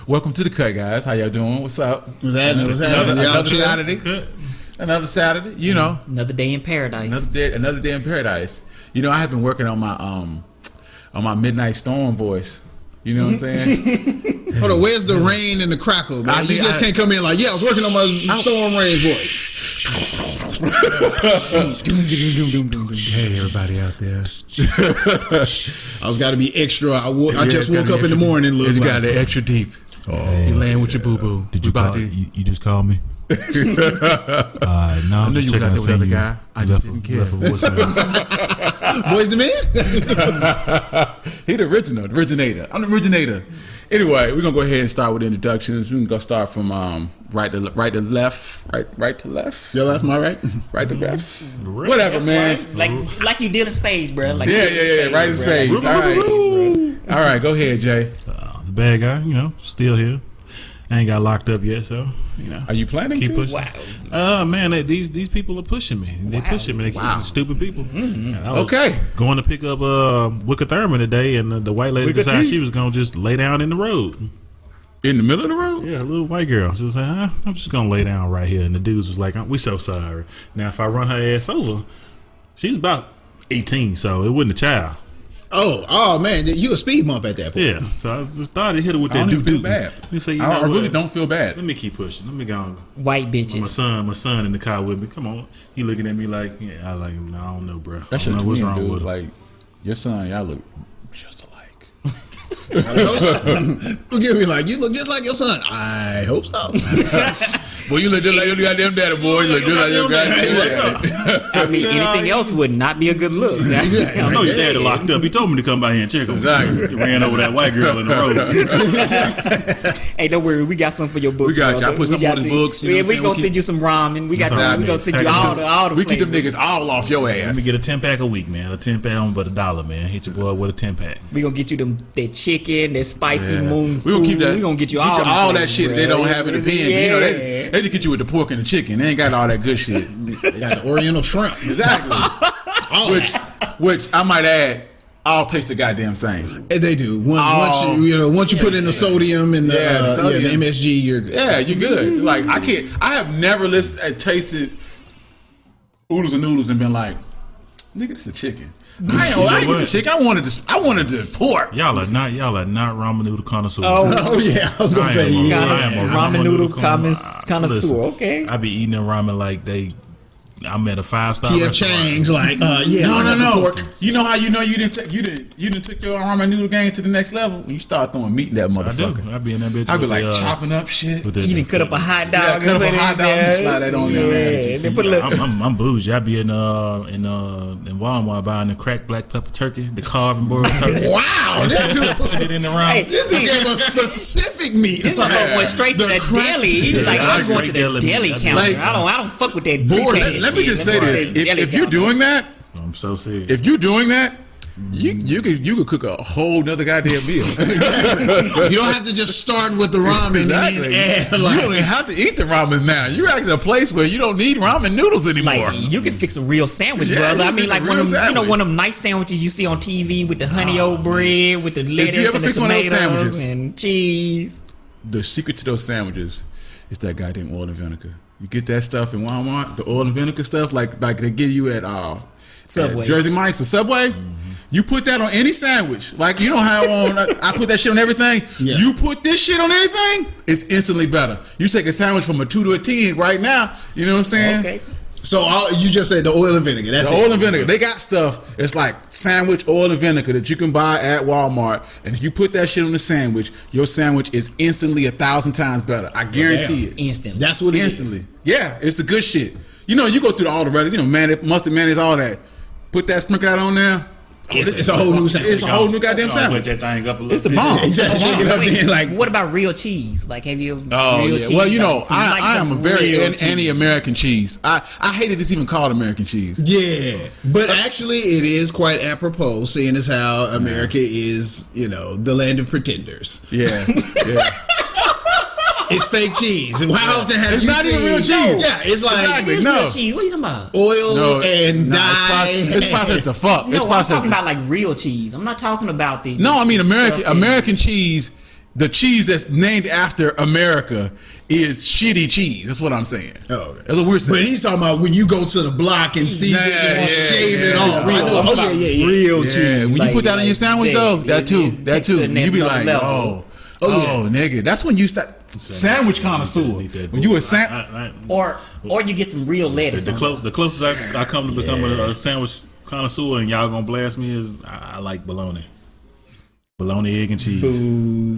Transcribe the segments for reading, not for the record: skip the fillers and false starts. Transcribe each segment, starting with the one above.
Welcome to the cut, guys. How y'all doing? What's up? What's happening? Another Saturday. Another Saturday. You know, another day in paradise. Another day in paradise. You know, I have been working on my midnight storm voice. You know what I'm saying? Hold on, where's the rain and the crackle, man? You just can't come in like, I was working on my storm rain voice. Hey, everybody out there. I was got to be extra. I just woke up in the morning. You got it extra deep. You laying with your boo-boo. Did you call? You just called me? No, I knew you were that other guy. I just didn't care. Voice the man? He the originator. I'm the originator. Anyway, we're gonna go ahead and start with introductions. We can go start from right to left. Your left, my right. Right to left. Whatever, man. Like you did in spades, bro. Like yeah. Right in spades. All right. Go ahead, Jay. The bad guy, still here. I ain't got locked up yet, so Are you planning? Keep pushing. Wow. Man, these people are pushing me. They pushing me. They stupid people. Mm-hmm. Okay. Going to pick up Wicca Thurman today, and the white lady decided she was gonna just lay down in the road. In the middle of the road? Yeah, a little white girl. She was like, I'm just gonna lay down right here. And the dudes was like, we so sorry. Now, if I run her ass over, she's about 18, so it wasn't a child. Oh man, you a speed bump at that point. Yeah, so I just started hit her with that. I don't feel bad. I really don't feel bad. Let me keep pushing. Let me go on. White bitches. My son in the car with me. Come on, he looking at me like, I like him. I don't know, bro. That's your what's wrong with him. Like your son, y'all look just alike. Forgive me, like you look just like your son. I hope so. Boy, you look just like your goddamn daddy, boy. You look just like your goddamn daddy. I mean, anything else would not be a good look. I know his daddy locked up. He told me to come by here and check him. Exactly. He ran over that white girl in the road. Hey, don't worry. We got something for your books. We got you. I put some on his books. We gonna send you some ramen. We got we gonna send you all the We keep them niggas all off your ass. Let me get a 10-pack a week, man. A 10-pack on but $1, man. Hit your boy with a 10-pack. We gonna get you that chicken, that spicy moon food. We gonna keep that. We gonna get you all that shit that they don't have in the pen. Yeah. You know, they just get you with the pork and the chicken. They ain't got all that good shit. They got the Oriental shrimp. Exactly. which I might add, all taste the goddamn same. And they do. Once you put in the sodium and the MSG, you're good. Yeah, you're good. Like I have never tasted Oodles of Noodles and been like, nigga, this is a chicken. I ain't get the chicken. I wanted the pork. Y'all are not ramen noodle connoisseurs. Oh yeah, I was gonna say I am a ramen noodle connoisseur. Okay, I be eating the ramen like I'm at a 5-star P.F. restaurant. Chang's like, No. You know how you didn't took your ramen noodle game to the next level when you start throwing meat in that motherfucker. I be in that bitch. I be like chopping up shit. You didn't cut up a hot dog. Cut up a hot dog and slide that on there. They put a little. I'm bougie. I be in Walmart buying the cracked black pepper turkey, the carving boiled turkey. Wow, this dude Put it in the round. this dude gave us specific meat. This motherfucker went straight to the deli. He's like, I'm going to the deli counter. I don't fuck with that board. Let me just say this: if you're doing that, I'm so serious. if you're doing that, you could cook a whole nother goddamn meal. You don't have to just start with the ramen Exactly. and then add You don't even have to eat the ramen now. You're at a place where you don't need ramen noodles anymore. Like you can fix a real sandwich, Yeah, brother. you I mean, can like fix a one real of them, sandwich. one of them nice sandwiches you see on TV with the honey oat bread, with the lettuce you ever and the fix one of those tomatoes sandwiches, and cheese. The secret to those sandwiches is that goddamn oil and vinegar. You get that stuff in Walmart, the oil and vinegar stuff, like they give you at Subway. Jersey Mike's or Subway. You put that on any sandwich. Like you don't have on. I put that shit on everything. Yeah. You put this shit on anything, it's instantly better. You take a sandwich from a 2 to a 10 right now. You know what I'm saying? Okay. So you just said the oil and vinegar. That's The it. oil and vinegar. They got stuff. It's like sandwich oil and vinegar that you can buy at Walmart. And if you put that shit on the sandwich, your sandwich is instantly 1,000 times better. I guarantee it. Instant. That's what it Instantly. is. Yeah, it's the good shit. You go through all the rest, mustard, mayonnaise, all that. Put that sprinkle out on there. It's a whole new sandwich. It's a whole new goddamn Put sandwich. that thing up a little. It's the bit. bomb. Exactly. Shake it up then, like What about real cheese? Like, have you? Oh real yeah. cheese? Well, Like, so you like I am a some very real cheese. anti-American cheese. I hated it's even called American cheese. yeah, but actually, it is quite apropos, seeing as how America is, the land of pretenders. Yeah. It's fake cheese. And how often have It's you not seen? even real cheese. Yeah, it's like Exactly. Where's No. real cheese? What are you talking about? oil and dye. It's processed to fuck. No, It's I'm processed. talking about like real cheese. I'm not talking about the. No, I mean the stuff in- American cheese the cheese that's named after America is shitty cheese. That's what I'm saying. Oh, that's what we're saying. But he's talking about when you go to the block and see it and shave it off. Real cheese. When you put that on your sandwich, though, that too. You be like, nigga. That's when you start sandwich connoisseur. When you or you get some real lettuce. The closest I come to becoming a sandwich connoisseur, and y'all gonna blast me, is I like bologna. Bologna, egg, and cheese.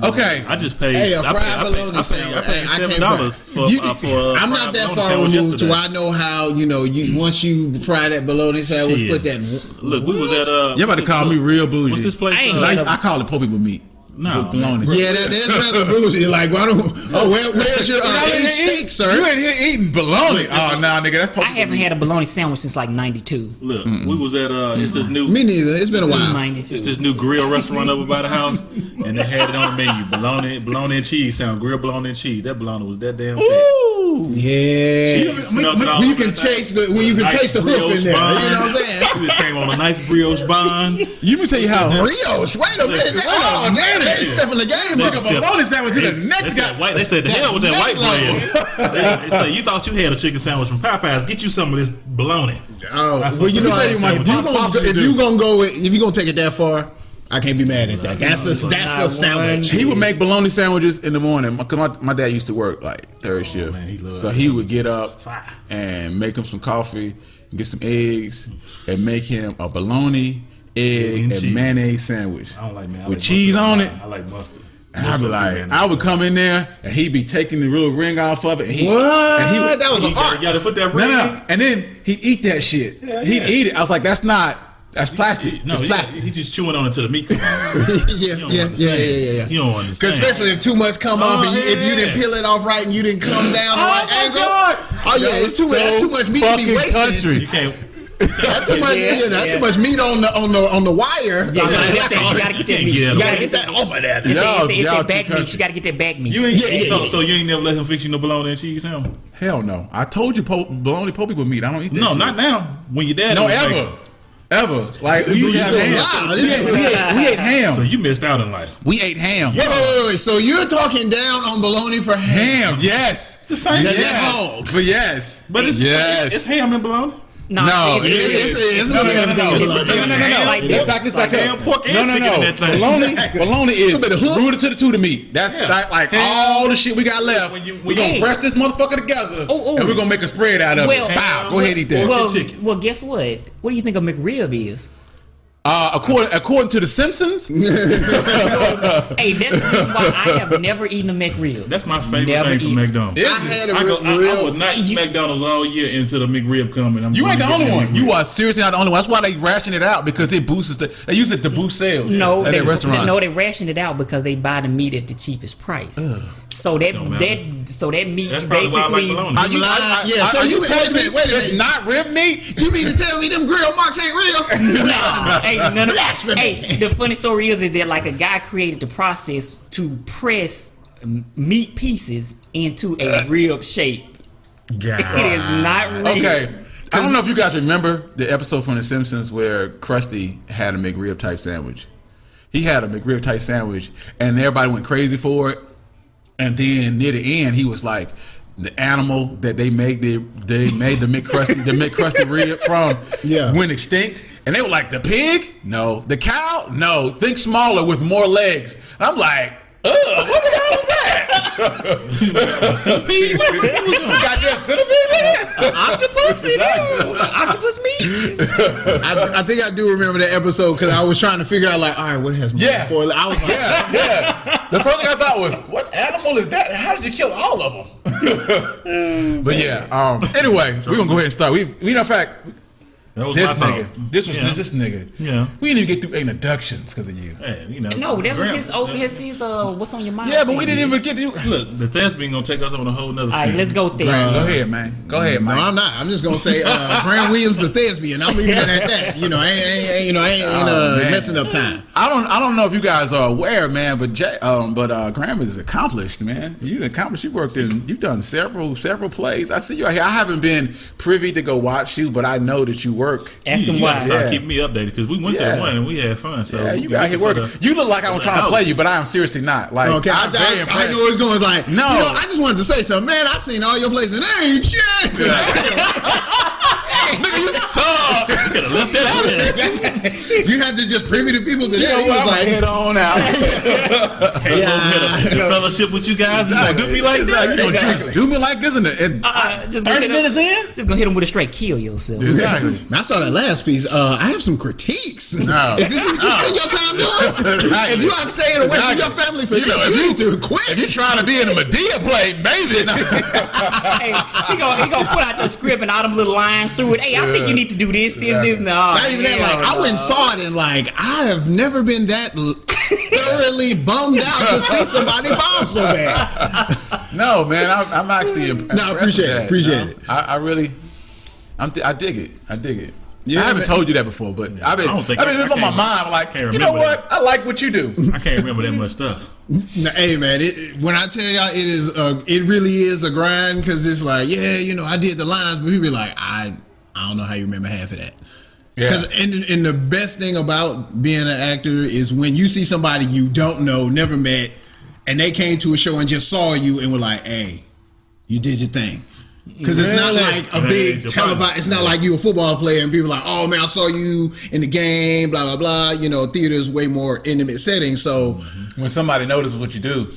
Okay, I just paid. Hey, a fried bologna sandwich. I paid $7 for. I'm not that far removed to I know how once you fry that bologna sandwich, put that. Look, we was at you about to call me real bougie. What's this place? I call it poor people meat. No, bologna. Yeah, that's rather bougie. Like, why don't? Where's your steak, sir? You ain't here eating bologna. Oh, nah, nigga, that's. I haven't had a bologna sandwich since like '92. Look, we was at it's this new. Me neither. It's been a while. It's this new grill restaurant over by the house, and they had it on the menu: bologna and cheese. Grilled bologna and cheese. That bologna was that damn. Ooh, yeah. When you can taste the hoof in there. You know what I'm saying? We just came on a nice brioche bun. You can tell you how brioche. Wait a minute. Oh man. They stepping the game up. Took a bologna sandwich to the next guy. They said the hell with that white bread. They said you thought you had a chicken sandwich from Popeyes. Get you some of this bologna. Oh, well, you know, if you're gonna take it that far, I can't be mad at that. That's a sandwich. He would make bologna sandwiches in the morning. My dad used to work like third shift, so he would get up and make him some coffee, and get some eggs, and make him a bologna, egg, and mayonnaise sandwich. I don't like mayonnaise with cheese on it. I like mustard. And I'd be like, I would come in there and he'd be taking the real ring off of it. And that was an art. You got to put that ring. No. And then he'd eat that shit. He'd eat it. I was like, that's plastic. No, it's plastic. He's just chewing on it until the meat comes out. Yeah. You don't understand. Because especially if too much come off, and if you didn't peel it off right and you didn't come down the right angle. That's too much meat to be wasted. You can't. That's too much. That's too much meat on the wire. Yeah, you gotta get that meat. You gotta get that off of that. It's that back meat. You gotta get that back meat. So you ain't never let him fix you no bologna and cheese sandwich? Hell no. I told you bologna poor people meat. I don't eat that. No, shit. not now. When your dad. No, ever. Like we ate ham. So you missed out in life. We ate ham. Wait. So you're talking down on bologna for ham? Yes. It's the same. But yes. But it's ham and bologna. No, it's no. Back this back up. Bologna is rooted to the tutor meat. That's like all the shit we got left. We're gonna press this motherfucker together, and we're gonna make a spread out of it. Pow, go ahead and eat that. Well, guess what? What do you think a McRib is? According to the Simpsons. Hey, that's the reason why I have never eaten a McRib. That's my favorite thing from McDonald's. I would not eat McDonald's all year until the McRib coming. You ain't the only one. You are seriously not the only one. That's why they ration it out, because it boosts they use it to boost sales. They ration it out because they buy the meat at the cheapest price. So that meat that's basically. So you telling me it's not rib meat? You mean to tell me them grill marks ain't real? No. Hey, the funny story is that like a guy created the process to press meat pieces into a rib shape. God. It is not real. Okay. I don't know if you guys remember the episode from The Simpsons where Krusty had a McRib type sandwich. He had a McRib type sandwich, and everybody went crazy for it. And then near the end, he was like, the animal that they made the McCrusty rib from went extinct. And they were like, the pig? No. The cow? No. Think smaller with more legs. And I'm like, what the hell was that? Centipede? Goddamn centipede, man. Octopus meat. I think I do remember that episode because I was trying to figure out like, all right, what has more for? I was like, The first thing I thought was, what animal is that? How did you kill all of them? But anyway, we're gonna go ahead and start. We in fact. This nigga. Yeah. We didn't even get through introductions because of you. Hey, No, that was his what's on your mind? Yeah, but we didn't even get to. Look, the thespian gonna take us on a whole nother. All right, let's go thespian. Go ahead, man. Go ahead, man. No, I'm not. I'm just gonna say Grant Williams the thespian. I'm leaving it at that. I ain't messing up time. I don't know if you guys are aware, man, but Graham is accomplished, man. You've accomplished. You've done several plays. I see you out here. I haven't been privy to go watch you, but I know that you work work. Ask him You why. gotta start keeping me updated because we went to the one and we had fun. So you got here working. You look like I was trying to play you, but I am seriously not. Like, Okay, I know it's going like. No, I just wanted to say something, man. I seen all your places. That ain't shit. Nigga, you suck. You could have left that out there. You have to just privy to people today. You know what? I'm head on out. Came over here to fellowship with you guys and do me like that. You Exactly. Do me like this in 30 minutes in? Just gonna hit him with a straight kill yourself. Exactly. Man, I saw that last piece. I have some critiques. No. Is this what you spend your time doing? If you are staying away from your family for this, you need to quit. If you're trying to be in a Medea play, maybe. Hey, he gonna put out your script and all them little lines through it. Hey, I think you need to do this. No. Not even that. Like, I went and saw it, and like, I have never been that thoroughly bummed out to see somebody bomb so bad. No, man, I'm actually impressed. No, appreciate it. I really, I dig it. I dig it. Yeah, I haven't told you that before, but I've been it's on my mind. Like, you know what? I like what you do. I can't remember that much stuff. Hey man, when I tell y'all it really is a grind because it's like, I did the lines, but people be like, I don't know how you remember half of that. Because and the best thing about being an actor is when you see somebody you don't know, never met, and they came to a show and just saw you and were like, hey, you did your thing. Because it's not like a big televised. It's not like you a football player and people are like, oh man, I saw you in the game, blah blah blah. Theater is way more intimate setting. So when somebody notices what you do,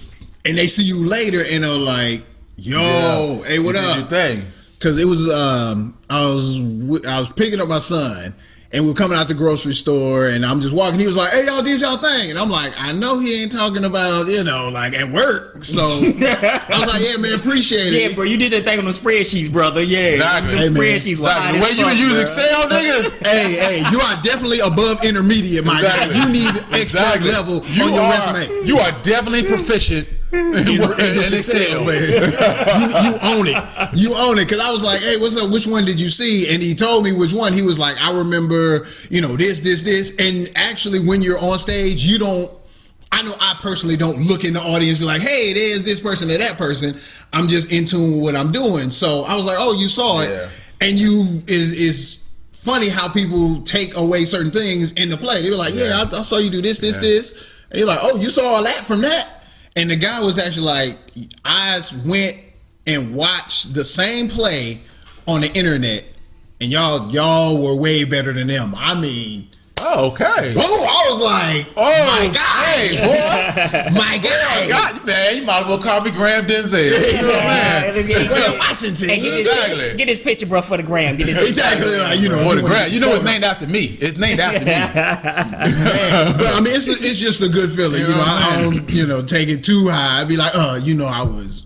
and they see you later and are like, yo, hey, what up? Your thing. Because it was I was picking up my son. And we're coming out the grocery store, and I'm just walking. He was like, hey, y'all did y'all thing. And I'm like, I know he ain't talking about, like at work. So I was like, yeah, man, appreciate it. Yeah, bro, you did that thing on the spreadsheets, brother. Yeah. Exactly. The spreadsheets were hot the way you use bro. Excel, nigga. Hey, you are definitely above intermediate, my guy. You need expert level on your resume. You are definitely proficient in Excel. You own it. You own it. Because I was like, hey, what's up? Which one did you see? And he told me which one. He was like, I remember, this. And actually, when you're on stage, I know I personally don't look in the audience and be like, hey, there's this person or that person. I'm just in tune with what I'm doing. So I was like, oh, you saw it. Yeah. And is funny how people take away certain things in the play. They were like, I saw you do this. And you're like, oh, you saw all that from that? And the guy was actually like, I went and watched the same play on the internet, and y'all were way better than them. I mean, okay. Oh, I was like, my guy, boy, my guy. God, man, you might as well call me Graham Denzel. Man. Washington. Hey, get this picture, bro, for the gram. Get this exactly. For the gram. It's named after me. It's named after me. But I mean, it's just a good feeling. I don't, take it too high. I'd be like, I was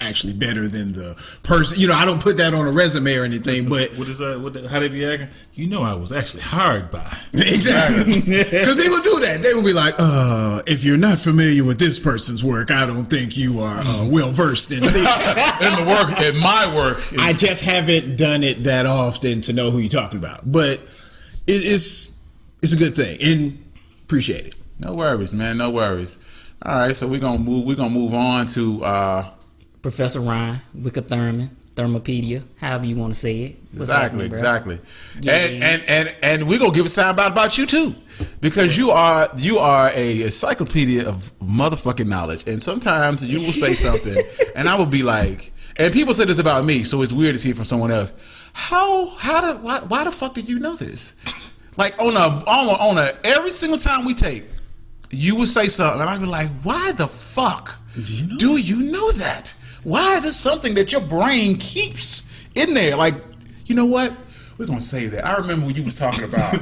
actually better than the person. I don't put that on a resume or anything. But what is that? How they be acting? I was actually hired by. Exactly. Because people do that. They will be like, if you're not familiar with this person's work, I don't think you are well versed in this. in my work. I just haven't done it that often to know who you're talking about. But it's a good thing, and appreciate it. No worries, man. No worries. All right, so we're gonna move on to Professor Ryan, Wicker Thurman, Thermopedia, however you want to say it. Exactly. Yeah. And we're gonna give a soundbite about you too, because you are a encyclopedia of motherfucking knowledge. And sometimes you will say something, and I will be like, and people say this about me, so it's weird to see it from someone else. Why the fuck did you know this? Like on a every single time we tape, you would say something, and I'd be like, why the fuck do you know that? Why is it something that your brain keeps in there? Like, you know what? We're going to save that. I remember when you were talking about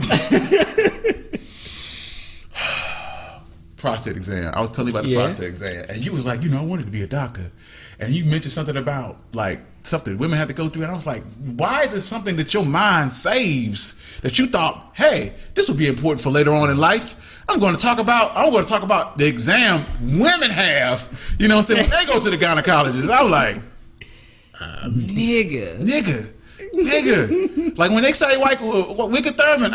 prostate exam. I was telling you about the prostate exam. And you was like, I wanted to be a doctor. And you mentioned something about, like, something women had to go through. And I was like, why is this something that your mind saves that you thought, hey, this will be important for later on in life? I'm going to talk about the exam women have. You know what I'm saying? When they go to the gynecologist, I'm like, nigga. Like when they say Wicker Thurman,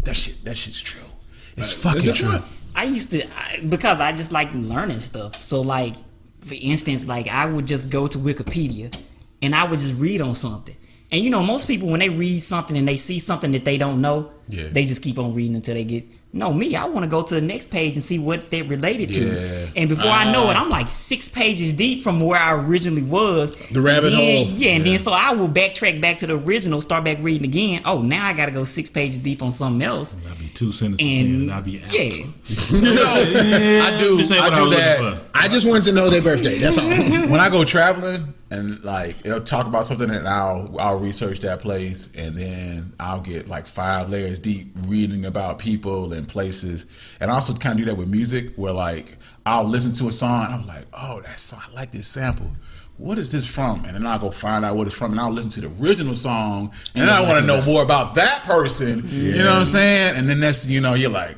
that shit's true. It's fucking true. I used to, because I just like learning stuff. So like, for instance, like I would just go to Wikipedia and I would just read on something. And you know, most people when they read something and they see something that they don't know, Yeah. they just keep on reading until they get. No, me, I want to go to the next page and see what they're related Yeah. to. And before I know it, I'm like 6 pages deep from where I originally was. The rabbit hole. Yeah, and then so I will backtrack back to the original, start back reading again. Oh, now I got to go 6 pages deep on something else. I'll be 2 sentences And in, I'll be out. yeah, I do. This ain't I what I do was looking that. for. I just wanted to know their birthday. That's all. When I go traveling and like it'll talk about something and I'll research that place and then I'll get like 5 layers deep reading about people and places. And I also kind of do that with music where like I'll listen to a song and I'm like, oh, that song, I like this sample. What is this from? And then I'll go find out what it's from and I'll listen to the original song and then I want to know more about that person. You know what I'm saying? And then that's, you know, you're like,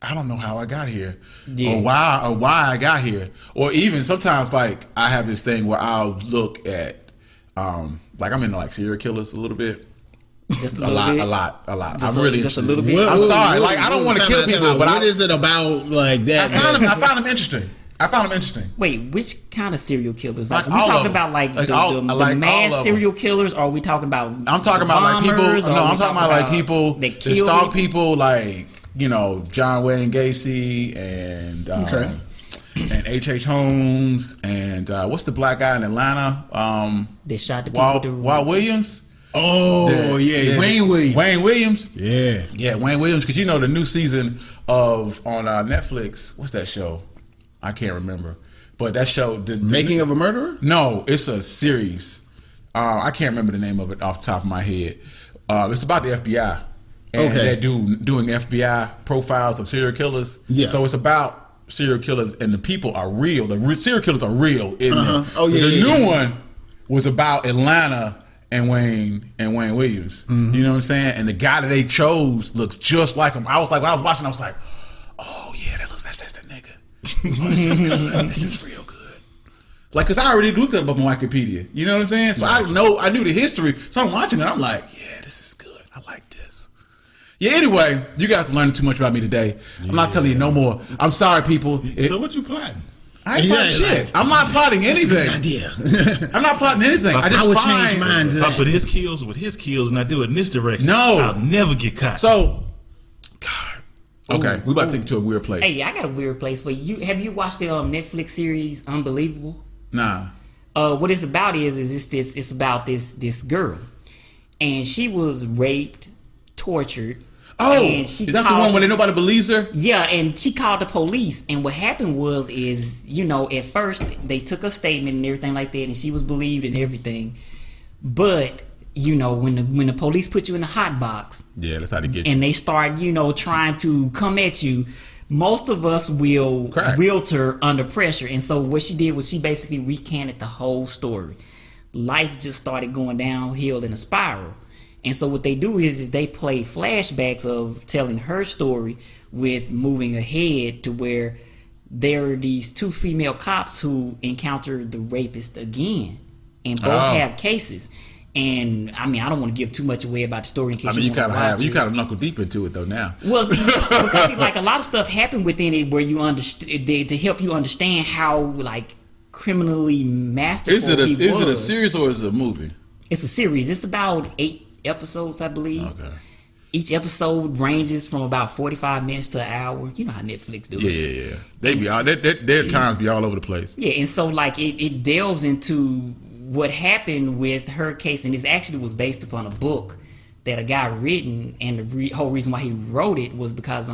I don't know how I got here, or why I got here, or even sometimes like I have this thing where I'll look at, like I'm into like serial killers a little bit, just a lot. Just I'm really just a interested. little bit. I'm sorry, like I don't want to kill people, but what is it about like that? I found them interesting. I found them interesting. Wait, which kind of serial killers? Like, Like are we all talking of them. about like Like the all of mass them. serial killers, or are we talking about? I'm talking about like people. bombers, or No, are we I'm talking about like people that that kill stalk people, like you know John Wayne Gacy and and H.H. Holmes and what's the black guy in Atlanta? They shot the people with the Walt Williams. Oh yeah, Wayne Williams. Wayne Williams. Yeah. Wayne Williams. Because you know the new season of on Netflix. What's that show? I can't remember. But that show, the Making of a Murderer? No, it's a series. I can't remember the name of it off the top of my head. It's about the FBI. And they're doing FBI profiles of serial killers. Yeah. So it's about serial killers, and the people are real. The serial killers are real. In there. Oh yeah. The new one was about Atlanta and Wayne Williams. Mm-hmm. You know what I'm saying? And the guy that they chose looks just like him. I was like, when I was watching, I was like, oh yeah, that's the nigga. Oh, this is good. This is real good. Like, cause I already looked it up on Wikipedia. You know what I'm saying? So I knew the history. So I'm watching it. I'm like, yeah, this is good. I like this. Yeah. Anyway, you guys are learning too much about me today. I'm not telling you no more. I'm sorry, people. So what you plotting? I ain't plotting shit. I'm not plotting anything. Idea. I'm not plotting anything. I would just change mine. If I put his kills with his kills and I do it in this direction, No. I'll never get caught. So, God. Okay, we about to take you to a weird place. Hey, I got a weird place for you. Have you watched the Netflix series Unbelievable? Nah. What it's about it's about this girl, and she was raped, tortured. Oh, and is that the one where nobody believes her? Yeah, and she called the police, and what happened is you know, at first they took a statement and everything like that, and she was believed and everything, but you know, when the police put you in the hot box, Yeah, that's how they get you. and they start, you know, trying to come at you, most of us will Correct. wilter under pressure. And so what she did was she basically recanted the whole story. Life just started going downhill in a spiral. And so what they do is they play flashbacks of telling her story with moving ahead to where there are these 2 female cops who encounter the rapist again, and both have cases. And I mean, I don't want to give too much away about the story in case You want to watch it. kind of knuckle deep into it though now. Well, see, because see, like a lot of stuff happened within it where you understand to help you understand how like criminally masterful Is it he was. a series or is it a movie? It's a series. It's about 8 episodes, I believe. Okay. Each episode ranges from about 45 minutes to an hour. You know how Netflix do it. Yeah. They be all their times be all over the place. Yeah, and so like it delves into what happened with her case, and it actually was based upon a book that a guy written, and the whole reason why he wrote it was because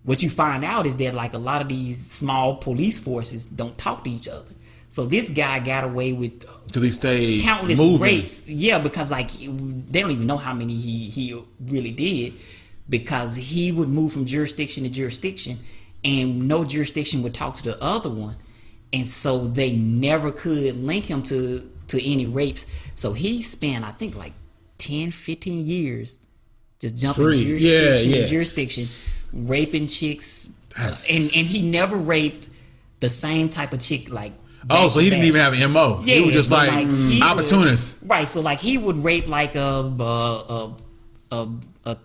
what you find out is that like a lot of these small police forces don't talk to each other. So this guy got away with Do they stay countless moving? rapes. Yeah, because like they don't even know how many he really did, because he would move from jurisdiction to jurisdiction, and no jurisdiction would talk to the other one. And so they never could link him to any rapes. So he spent, I think, like 10, 15 years just jumping jurisdiction to jurisdiction, raping chicks. And he never raped the same type of chick, like... Oh, so he didn't even have an MO. Yeah, he was just so like opportunist. Right, so like he would rape like a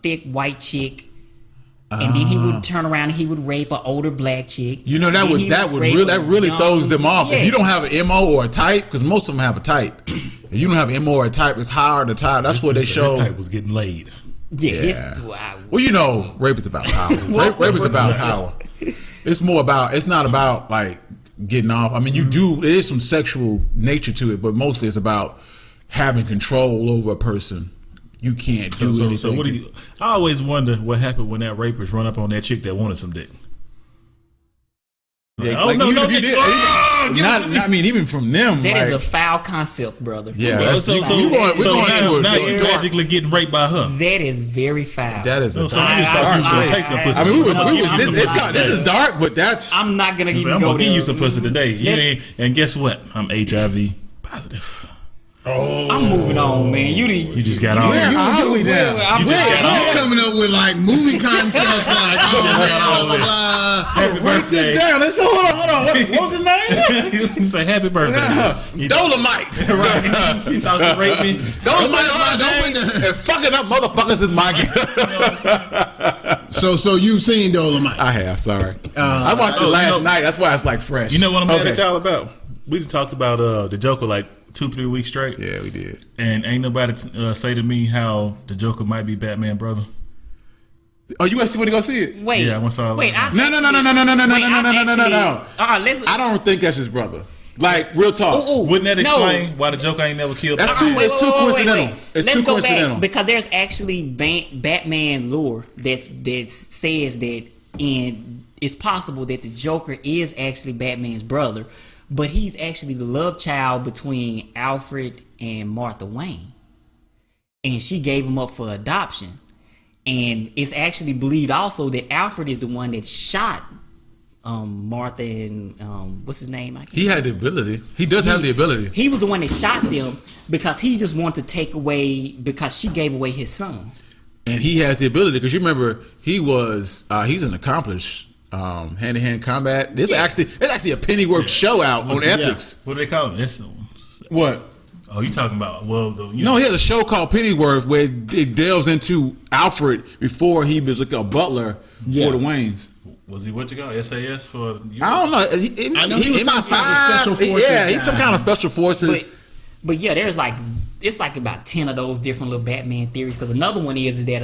thick white chick, and then he would turn around and he would rape an older black chick. You know that really throws them off. Yeah. If you don't have an MO or a type, because most of them have a type. You don't have immoral type. It's higher the type. That's what they show. His type was getting laid. Yeah. Well, you know, rape is about power. Rape is about power. It's more about. It's not about like getting off. I mean, you do. There is some sexual nature to it, but mostly it's about having control over a person. You can't do anything. So what do you? I always wonder what happened when that rapist run up on that chick that wanted some dick. Yeah, like, even if you did, I mean, even from them, that is a foul concept, brother. Yeah, we're going now into you're tragically getting raped by her. That is very foul. That is a So you just thought you was gonna take some pussy. I mean, this is dark, but that's. I'm not gonna even I'm go gonna there. give you some pussy today. And guess what? I'm HIV positive. Oh, I'm moving on, man. You just got on. I'm coming up with like movie concepts, like blah blah blah. Write this down. Let's hold on. What was his name? Say happy birthday. Dolomite. Right. You thought you raped me? Dolomite on my name. And fucking up motherfuckers is my game. So you've seen Dolomite? I have. Sorry, I watched it last night. That's why it's like fresh. You know what I'm mad at y'all about? We talked about the Joker like 2-3 weeks straight. Yeah, we did. And ain't nobody say to me how the Joker might be Batman brother. Oh, you actually want to go see it? Wait. Yeah, I saw it. Wait. No. I don't think that's his brother. Like real talk. Wouldn't that explain why the Joker ain't never killed? That's too. It's too coincidental. It's too coincidental. Because there's actually Batman lore that says that it's possible that the Joker is actually Batman's brother, but he's actually the love child between Alfred and Martha Wayne, and she gave him up for adoption. And it's actually believed also that Alfred is the one that shot Martha and what's his name? He had the ability. He does have the ability. He was the one that shot them because he just wanted to take away, because she gave away his son. And he has the ability, because you remember he's an accomplished hand-to-hand combat. It's actually a Pennyworth show out on Epix. What do they call it? What? Oh, you talking about he has a show called Pennyworth where it delves into Alfred before he was like a butler for the Waynes. Was he what you call SAS for? I don't know. I know he was some kind of special forces. Yeah, he's some kind of special forces. But yeah, there's it's like about 10 of those different little Batman theories. Because another one is that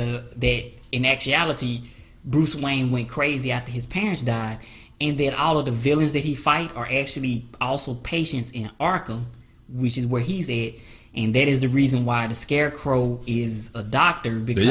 in actuality, Bruce Wayne went crazy after his parents died, and that all of the villains that he fight are actually also patients in Arkham, which is where he's at, and that is the reason why the Scarecrow is a doctor, because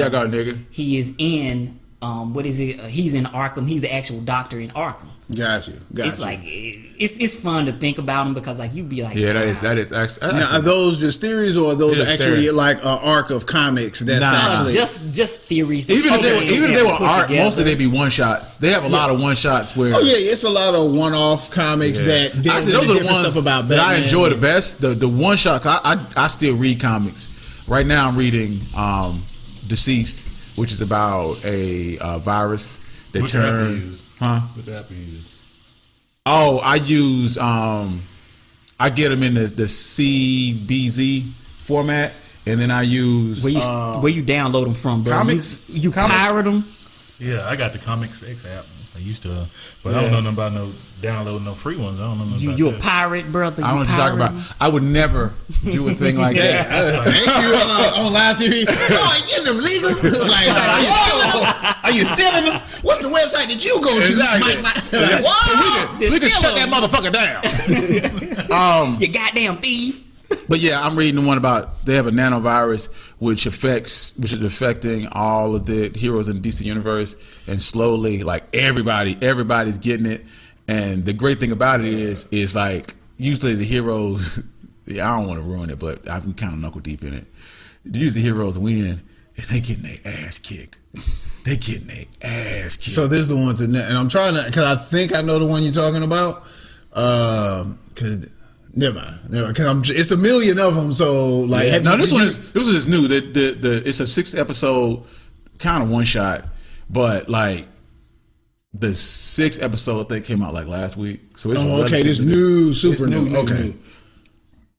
he is in he's in Arkham. He's the actual doctor in Arkham. Got you. It's like it's fun to think about him, because like you'd be like, that is actually. Now, are those just theories, or are those actually theories. like an arc of comics? That's actually just theories. Even if they were art, mostly they'd be one shots. They have a lot of one shots where. Oh yeah, it's a lot of one-off comics that actually those are the ones stuff about that Batman. I enjoy the best. The one shot. I still read comics. Right now I'm reading Deceased, which is about a virus that turned. What app you use? Oh, I use I get them in the CBZ format, and then I use where you download them from, bro. Comics. You pirate them. Yeah, I got the Comics X app. I used to, but I don't know nothing about downloading no free ones. I don't know nothing about You a that. pirate, brother. I don't know what you're talking about. I would never do a thing like that. Ain't you on live TV? So are you legal? Are you stealing them? What's the website that you go to? Exactly. We can shut that motherfucker down. You goddamn thief. But yeah, I'm reading the one about they have a nanovirus which is affecting all of the heroes in the DC universe, and slowly like everybody's getting it. And the great thing about it is like usually the heroes, I don't want to ruin it, but we kind of knuckle deep in it. Usually the heroes win and they getting their ass kicked. So this is the ones that, and I'm trying to, because I think I know the one you're talking about. Because never mind. Because it's a million of them. So like, no, this one is new. It's a 6 episode kind of one shot, but like the 6th episode I think came out like last week. So it's okay, this new, super new. Okay.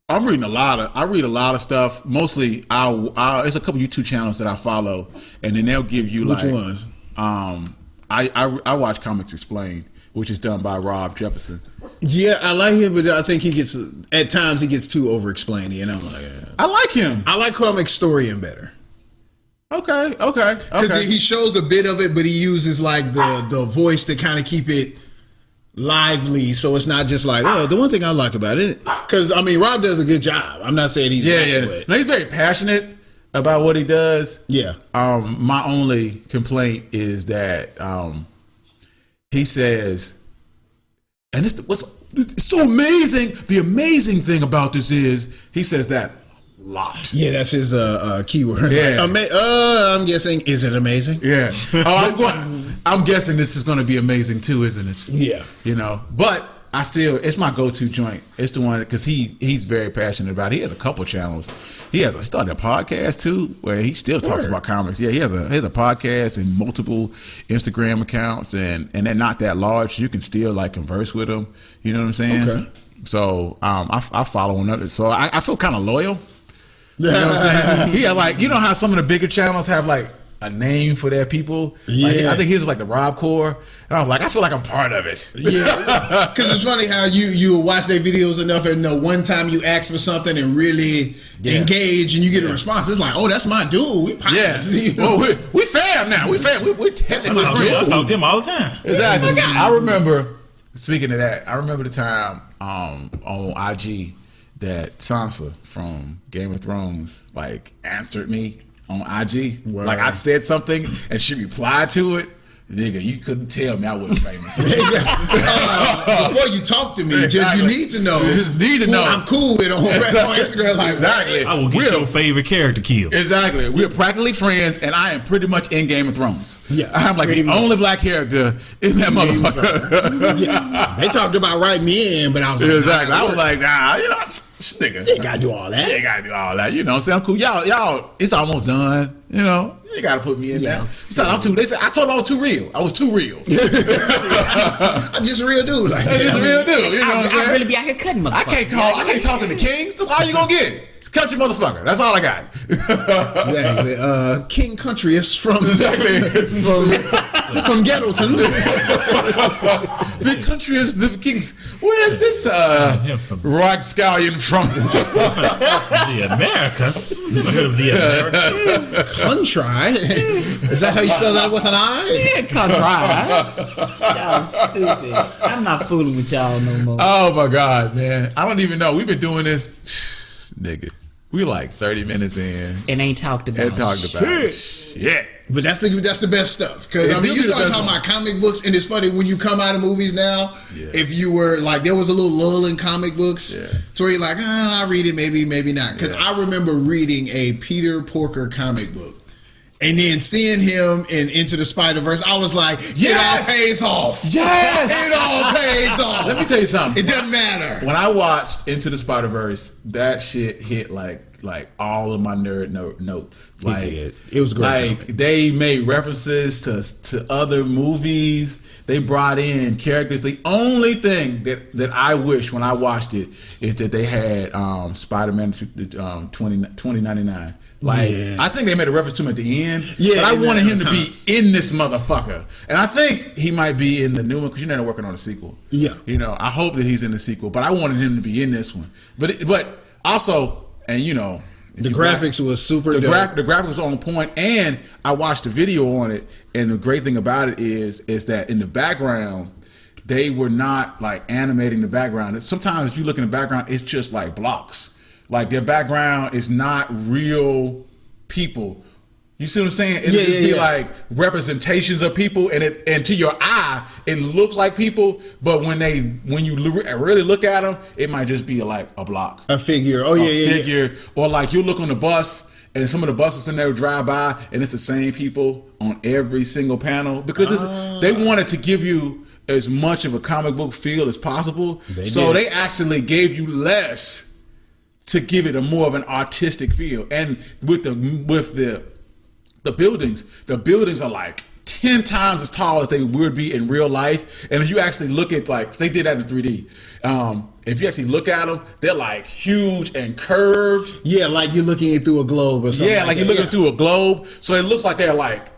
I'm reading I read a lot of stuff. Mostly, it's a couple YouTube channels that I follow, and then they'll give you which ones. I watch Comics Explained, which is done by Rob Jefferson. Yeah, I like him, but I think at times he gets too over explainy, and I'm like, I like him. I like comic historian better. Okay. Because he shows a bit of it, but he uses like the voice to kind of keep it lively, so it's not just like, oh, the one thing I like about it. Because I mean, Rob does a good job. I'm not saying he's Yeah. No, he's very passionate about what he does. Yeah. My only complaint is that he says, and it's so amazing. The amazing thing about this is he says that a lot. Yeah, that's his keyword. Yeah. I'm guessing, is it amazing? Yeah. I'm guessing this is going to be amazing too, isn't it? Yeah. You know, but it's my go-to joint. It's the one because he's very passionate about it. He has a couple channels. He started a podcast too where he still talks about comics. Yeah, he has a podcast and multiple Instagram accounts and they're not that large. You can still like converse with them. You know what I'm saying? Okay. So I follow another. So I feel kind of loyal. You know what I'm saying? He had like, you know how some of the bigger channels have like a name for their people. Yeah, like, I think his is like the Rob Core, and I'm like, I feel like I'm part of it. Yeah, because it's funny how you watch their videos enough and know one time you ask for something and really engage and you get a response. It's like, oh, that's my dude. We partners. You know? Well, we fam now. We technically I friends. talk to him all the time. Exactly. Oh I remember. Speaking of that, I remember the time on IG that Sansa from Game of Thrones like answered me on IG. Wow. Like I said something and she replied to it. Nigga, you couldn't tell me I wasn't famous. Before you talk to me, you need to know. You just need to know. I'm cool with on Instagram. Like, exactly. I will get your favorite character killed. Exactly. We're practically friends, and I am pretty much in Game of Thrones. Yeah, I'm like the only black character in that motherfucker. Yeah. They talked about writing me in, but I was like, exactly. I was like, nah, you know, nigga. You ain't gotta do all that. You ain't gotta do all that. You know what I'm saying? I'm cool. Y'all, it's almost done. You know, you gotta put me in there. So I told them I was too real. I was too real. I'm just a real dude. Like, I'm just a real dude. You know what I'm saying? I really be out here cutting motherfuckers. I can't talk to the kings. That's all you gonna get. Country motherfucker. That's all I got. Exactly. King Country is from from Gettleton. The country is the kings. Where's this rock scallion from? The Americas. Never heard of the Americas. Country. Is that how you spell that with an I? Yeah, country. Y'all stupid. I'm not fooling with y'all no more. Oh my God, man. I don't even know. We've been doing this, nigga. We like 30 minutes in. And ain't talked about shit. But that's the best stuff. Because I mean, you start talking about comic books, and it's funny when you come out of movies now. Yeah. If you were like, there was a little lull in comic books, to where you're like, I read it, maybe not. Because I remember reading a Peter Porker comic book. And then seeing him in Into the Spider-Verse, I was like, it all pays off. Yes! It all pays off. Let me tell you something. It doesn't matter. When I watched Into the Spider-Verse, that shit hit like all of my nerd notes. Like, it did. It was great. Like, they made references to other movies. They brought in characters. The only thing that I wish when I watched it is that they had Spider-Man 2099. Like, I think they made a reference to him at the end. Yeah, but I wanted him to be in this motherfucker. And I think he might be in the new one because you know they're working on a sequel. Yeah. You know, I hope that he's in the sequel. But I wanted him to be in this one. But also, and you know, the graphics was super dope. The graphics was on point. And I watched the video on it. And the great thing about it is that in the background, they were not like animating the background. Sometimes if you look in the background, it's just like blocks. Like their background is not real people. You see what I'm saying? It'll just be like representations of people, and to your eye, it looks like people. But when you really look at them, it might just be like a block, a figure. Figure, or like you look on the bus, and some of the buses in there drive by, and it's the same people on every single panel because they wanted to give you as much of a comic book feel as possible. They actually gave you less to give it a more of an artistic feel. And with the buildings are like 10 times as tall as they would be in real life. And if you actually look at, like, they did that in 3D. If you actually look at them, they're like huge and curved. Yeah, like you're looking through a globe or something. Yeah, like you're looking through a globe. So it looks like they're like,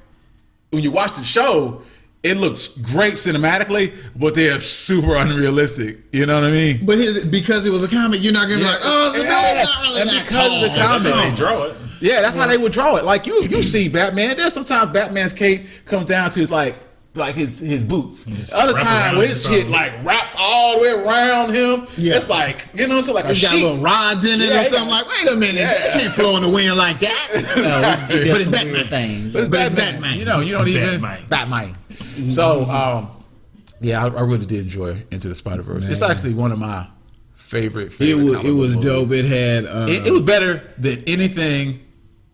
when you watch the show, it looks great cinematically, but they're super unrealistic. You know what I mean? But because it was a comic, you're not gonna be like, oh, the man's not really and that because tall. of the comic, They draw it. yeah, that's how they would draw it. Like you see Batman. There's sometimes Batman's cape comes down to like his boots. Other wrap time around with his shit body. like wraps all the way around him. Yeah. It's like, you know, it's like It's a got sheet. little rods in it Yeah, or it something. got- Like, wait a minute, it can't flow in the wind like that. It does But it's some Batman. weird things. But it's Batman. You know, you don't even Batman. So, yeah, I really did enjoy Into the Spider-Verse. It's actually one of my favorite It was comic book movies. dope. It had It was better than anything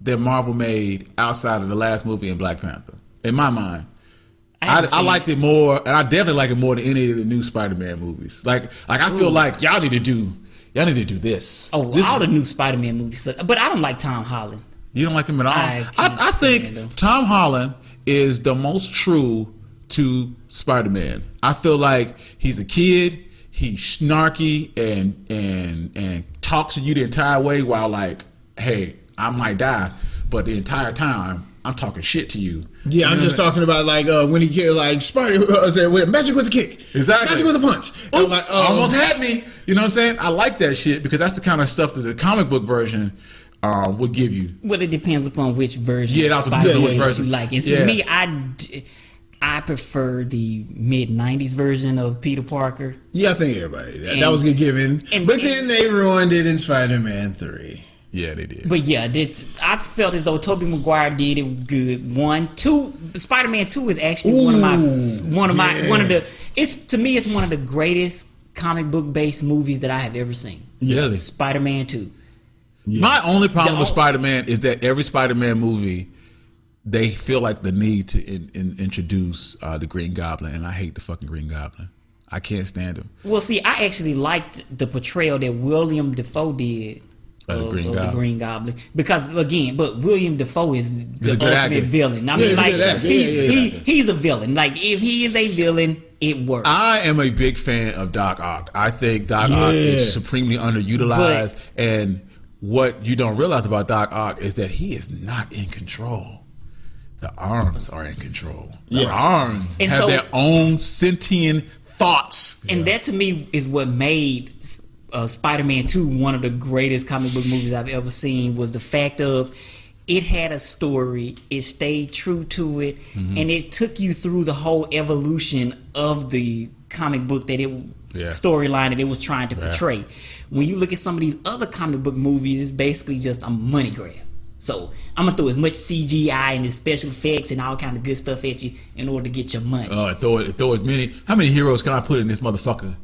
that Marvel made outside of the last movie in Black Panther. In my mind, I liked it more, and I definitely like it more than any of the new Spider-Man movies. Like I feel like y'all need to do this. Oh, This- all the new Spider-Man movies suck. But I don't like Tom Holland. You don't like him at all. I can't I stand him. think Tom Holland is the most true to Spider-Man. I feel like he's a kid. He's snarky and talks to you the entire way while like, hey, I might die, but the entire time I'm talking shit to you. yeah. I'm just talking about like when he killed like Spider magic with a kick, Exactly. magic with a punch. And I'm Oops, like, almost had me. You know what I'm saying? I like that shit because that's the kind of stuff that the comic book version would give you. Well, it depends upon which version Yeah, of that's Spider-Man which that version. you like. And see, Yeah. me, I prefer the mid-90s version of Peter Parker. yeah, I think everybody that And- was given, and- but then they ruined it in Spider-Man 3. Yeah, they did. But yeah, I felt as though Tobey Maguire did it good. 1, 2, Spider-Man 2 is actually one of the. It's to me, it's one of the greatest comic book based movies that I have ever seen. Really? Spider-Man 2. My only problem with The- Spider-Man is that every Spider-Man movie, they feel like the need to introduce the Green Goblin, and I hate the fucking Green Goblin. I can't stand him. Well, see, I actually liked the portrayal that William Dafoe did Of the of Green the Goblin. Green Goblin, because again, but William Dafoe is the a good ultimate actor. villain. I Yeah, mean, he's a like good actor. Yeah. he's a villain. Like if he is a villain, it works. I am a big fan of Doc Ock. I think Doc Ock Yeah. is supremely underutilized, and what you don't realize about Doc Ock is that he is not in control. The arms are in control. The arms And have so- their own sentient thoughts. And that to me is what made Spider-Man 2 one of the greatest comic book movies I've ever seen, was the fact of it had a story, it stayed true to it, and it took you through the whole evolution of the comic book that storyline that it was trying to portray. When you look at some of these other comic book movies, it's basically just a money grab. So I'm gonna throw as much CGI and the special effects and all kind of good stuff at you in order to get your money. Throw as many. How many heroes can I put in this motherfucker?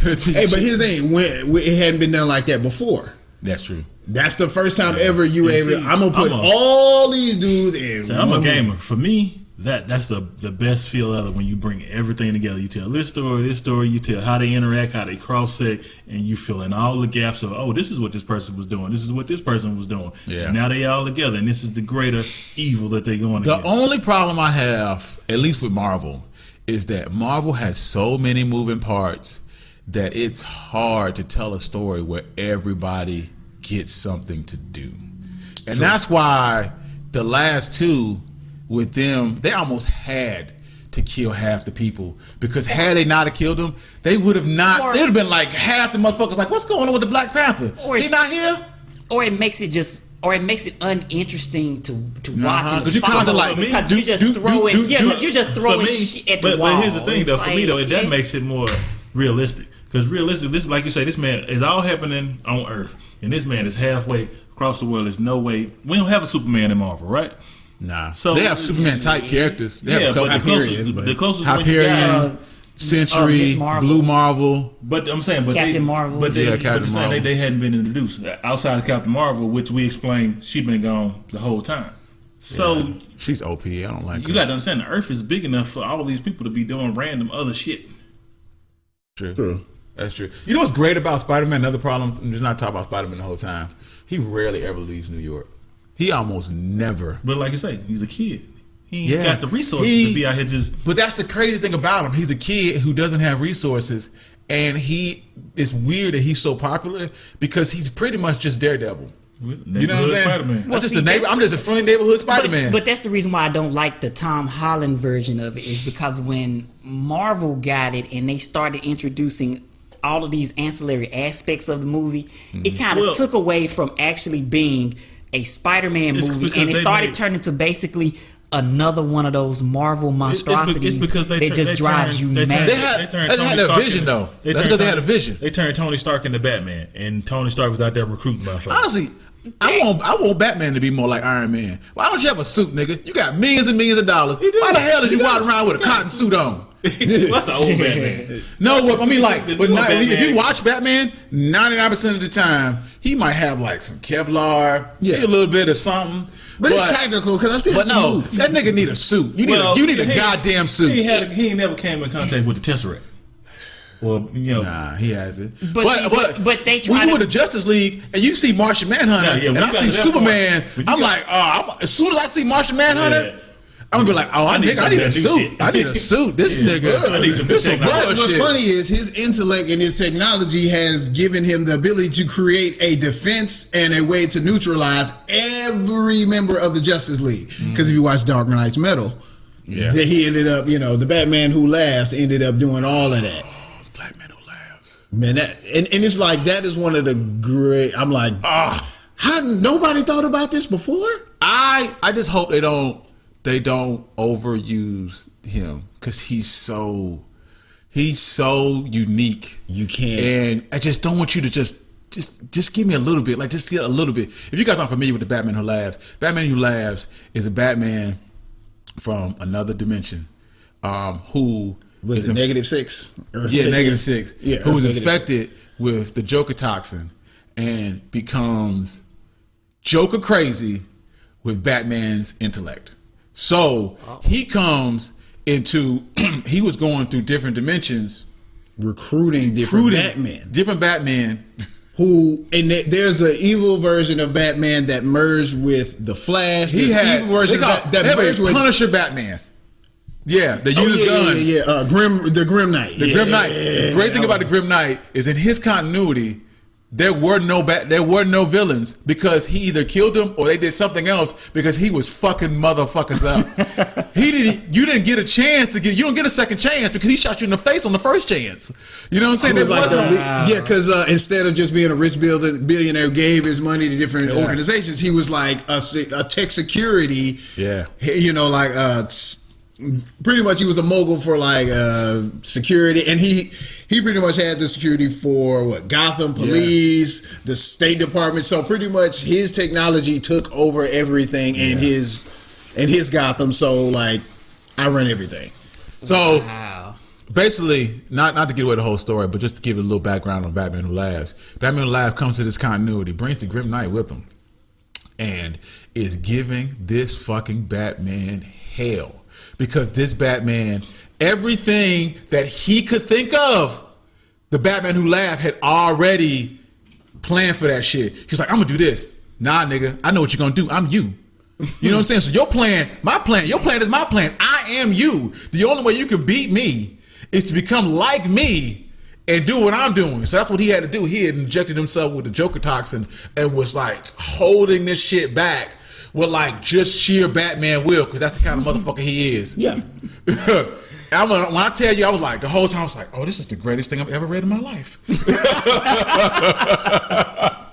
Hey, but here's the thing: it hadn't been done like that before. That's true. That's the first time ever you Yeah, ever. see, I'm gonna put I'm a- all these dudes in. See, I'm a one gamer. movie. For me, that's the best feel ever when you bring everything together. You tell this story, you tell how they interact, how they cross sec, and you fill in all the gaps of, oh, this is what this person was doing, this is what this person was doing. Yeah. And now they all together, and this is the greater evil that they're going The against. only problem I have, at least with Marvel, is that Marvel has so many moving parts that it's hard to tell a story where everybody gets something to do. And that's why the last two with them, they almost had to kill half the people, because had they not have killed them, they would have not. Or- They'd have been like half the motherfuckers. Like, what's going on with the Black Panther? Or He it's- not here? Or it makes it uninteresting to watch and 'cause you follow, constantly like, because do- you just do- throwing do- because you just For throwing me, shit at the but wall. here's the thing, It's though. For me, though, that yeah. makes it more realistic. Because realistic, this, like you say, this man is all happening on Earth, and this man is halfway across the world. There's no way we don't have a Superman in Marvel, right? Nah. So- they have Superman type characters. They have a couple but Hyperion, the closest one you Hyperion, got, Century, Miss Marvel. Blue Marvel. but I'm saying, Captain Marvel. but they, Yeah, but Captain they're saying Marvel. they hadn't been introduced outside of Captain Marvel, which we explained she'd been gone the whole time. So She's OP. I don't like you her. got to understand, the Earth is big enough for all these people to be doing random other shit. True. That's true. You know what's great about Spider-Man? Another problem, I'm just not talking about Spider-Man the whole time. He rarely ever leaves New York. He almost never. But like I say, he's a kid. He ain't Yeah. got the resources He- to be out here just. But that's the crazy thing about him. He's a kid who doesn't have resources, and it's weird that he's so popular because he's pretty much just Daredevil. You know what I'm saying? Spider-Man. I'm just a neighbor. I'm just a friendly neighborhood Spider-Man. But that's the reason why I don't like the Tom Holland version of it, is because when Marvel got it and they started introducing all of these ancillary aspects of the movie, it kind of took away from actually being a Spider-Man movie, and it started turning to basically another one of those Marvel monstrosities it's because that just drives you mad. They had a vision, though. That's because they had a vision. They turned Tony Stark into Batman, and Tony Stark was out there recruiting motherfuckers. Honestly, I want Batman to be more like Iron Man. Why don't you have a suit, nigga? You got millions and millions of dollars. Why the hell did you walk around with a cotton suit on? What's the old Batman? No, I mean, like, but not, if you watch Batman, 99% of the time, he might have like some Kevlar, a little bit of something. But it's tactical because I still. But no, that nigga need a suit. You need a goddamn suit. He ain't never came in contact with the Tesseract. Well, nah, he hasn't. But they try when you with the Justice League and you see Martian Manhunter and I see Superman, I'm like, as soon as I see Martian Manhunter, I'm gonna be like, I need a suit. I need a suit. This nigga, I need some bullshit. What's funny is his intellect and his technology has given him the ability to create a defense and a way to neutralize every member of the Justice League. Because if you watch Dark Knight's Metal, he ended up, the Batman Who Laughs ended up doing all of that. Black Man Who Laughs. Man, that and it's like that is one of the great. I'm like, how nobody thought about this before? I just hope they don't overuse him because he's so unique. You can't. And I just don't want you to just give me a little bit, like just get a little bit. If you guys aren't familiar with the Batman Who Laughs is a Batman from another dimension, who was it -6? -6. Yeah, who was infected with the Joker toxin and becomes Joker crazy with Batman's intellect. So he comes into he was going through different dimensions, recruiting different Batman. Who and there's an evil version of Batman that merged with the Flash. There's an evil version that merged with Punisher Batman. Yeah, they use guns. The Grim Knight. The Grim Knight. The great thing about the Grim Knight is in his continuity, there were no villains because he either killed them or they did something else because he was fucking motherfuckers up. You didn't get a chance you don't get a second chance because he shot you in the face on the first chance. You know what I'm saying? Because instead of just being a rich billionaire, gave his money to different organizations. He was like a tech security. Yeah. Pretty much he was a mogul for like security, and he pretty much had the security for Gotham Police, the State Department. So pretty much his technology took over everything in his Gotham. So like I run everything. So basically, not to give away the whole story, but just to give it a little background on Batman Who Laughs. Batman Who Laughs comes to this continuity, brings the Grim Knight with him, and is giving this fucking Batman hell. Because this Batman, everything that he could think of, the Batman Who Laughed had already planned for that shit. He's like, I'm gonna do this. Nah, nigga, I know what you're gonna do. I'm you. You know what I'm saying? So your plan is my plan. I am you. The only way you can beat me is to become like me and do what I'm doing. So that's what he had to do. He had injected himself with the Joker toxin and was like holding this shit back with like just sheer Batman will, because that's the kind of motherfucker he is. Yeah. When I tell you, I was like, the whole time I was like, oh, this is the greatest thing I've ever read in my life.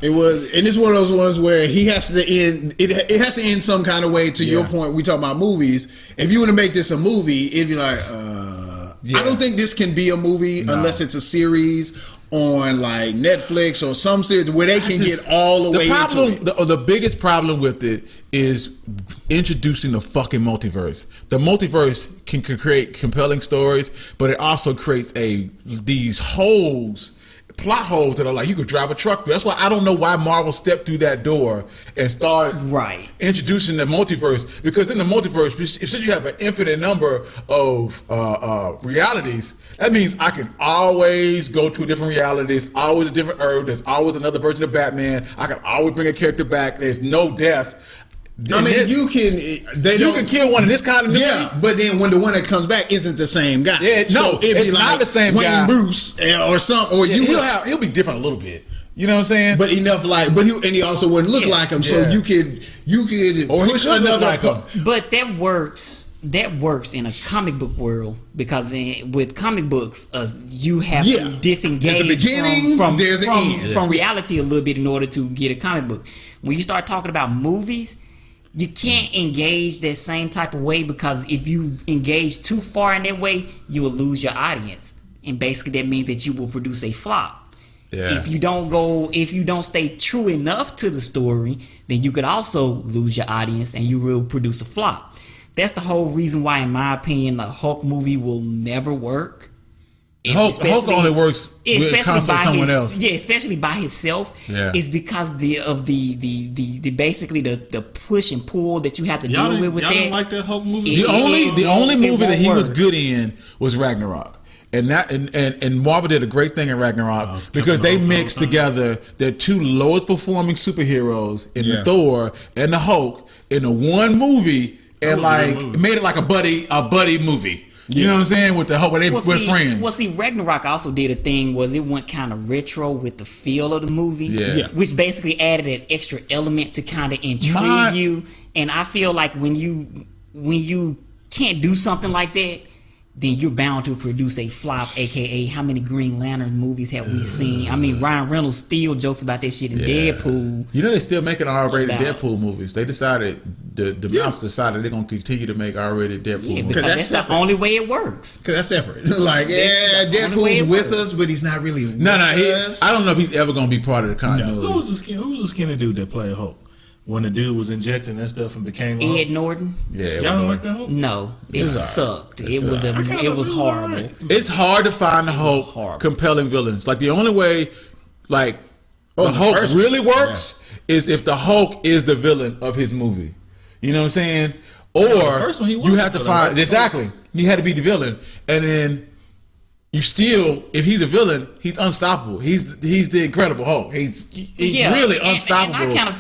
It was, and it's one of those ones where he has to end. It has to end some kind of way. To your point, we talk about movies. If you were to make this a movie, it'd be like, I don't think this can be a movie unless it's a series on like Netflix or some series where they can get all the way into it. The biggest problem with it is introducing the fucking multiverse. The multiverse can create compelling stories, but it also creates these plot holes that are like you could drive a truck through. That's why I don't know why Marvel stepped through that door and started introducing the multiverse, because in the multiverse, since you have an infinite number of realities, that means I can always go to different realities, always a different Earth, there's always another version of Batman, I can always bring a character back, there's no death. I mean, you can. They You don't. can kill one in this continuity. Yeah, but then when the one that comes back isn't the same guy, Yeah, no, it's not the same Wayne guy. Bruce or something, or He'll be different a little bit. You know what I'm saying? but enough he also wouldn't look like him, so Yeah. you could Or he push could look another. like him. But that works. That works in a comic book world because with comic books, you have Yeah. to disengage There's a beginning, from there's an end. from reality a little bit in order to get a comic book. When you start talking about movies, you can't engage that same type of way because if you engage too far in that way, you will lose your audience, and basically that means that you will produce a flop. Yeah. If you don't stay true enough to the story, then you could also lose your audience and you will produce a flop. That's the whole reason why, in my opinion, a Hulk movie will never work. Hulk only works with concept by someone else. Yeah, especially by himself. Yeah. It's because the basically the push and pull that you have to Y'all deal didn't, with y'all that. didn't like that Hulk movie? The only movie that he was work. good in was Ragnarok. And that and Marvel did a great thing in Ragnarok it's because they Captain mixed Hulk. together the two lowest performing superheroes in the Thor and the Hulk in the one movie and was a good like movie. made it like a buddy movie. You know what I'm saying? With the Hulk, where they were friends. Well, see, Ragnarok also did a thing was it went kind of retro with the feel of the movie, Yeah. which basically added an extra element to kind of intrigue you. And I feel like when you can't do something like that, then you're bound to produce a flop, aka how many Green Lantern movies have we seen? I mean, Ryan Reynolds still jokes about that shit in Deadpool. You know they're still making R-rated About- Deadpool movies. They decided the mouse decided they're gonna continue to make R-rated Deadpool Yeah, movies. because that's that's the separate. only way it works. Because that's separate. Like, That's the only way Deadpool's it with works. us, but he's not really with No, us. I don't know if he's ever gonna be part of the continuity. Who was the skinny dude that played Hulk? When the dude was injecting that stuff and became Hulk? Ed Norton? Yeah, Y'all don't like that Hulk? No, it sucked. It was kinda horrible. alright. It's hard to find the Hulk horrible. compelling villains. Like the only way, like Oh, the the Hulk first really one. works is if the Hulk is the villain of his movie. You know what I'm saying? Or the first one he was you the have to villain, find right? exactly. He had to be the villain, and then you still, if he's a villain, he's unstoppable. He's the Incredible Hulk. He's really unstoppable.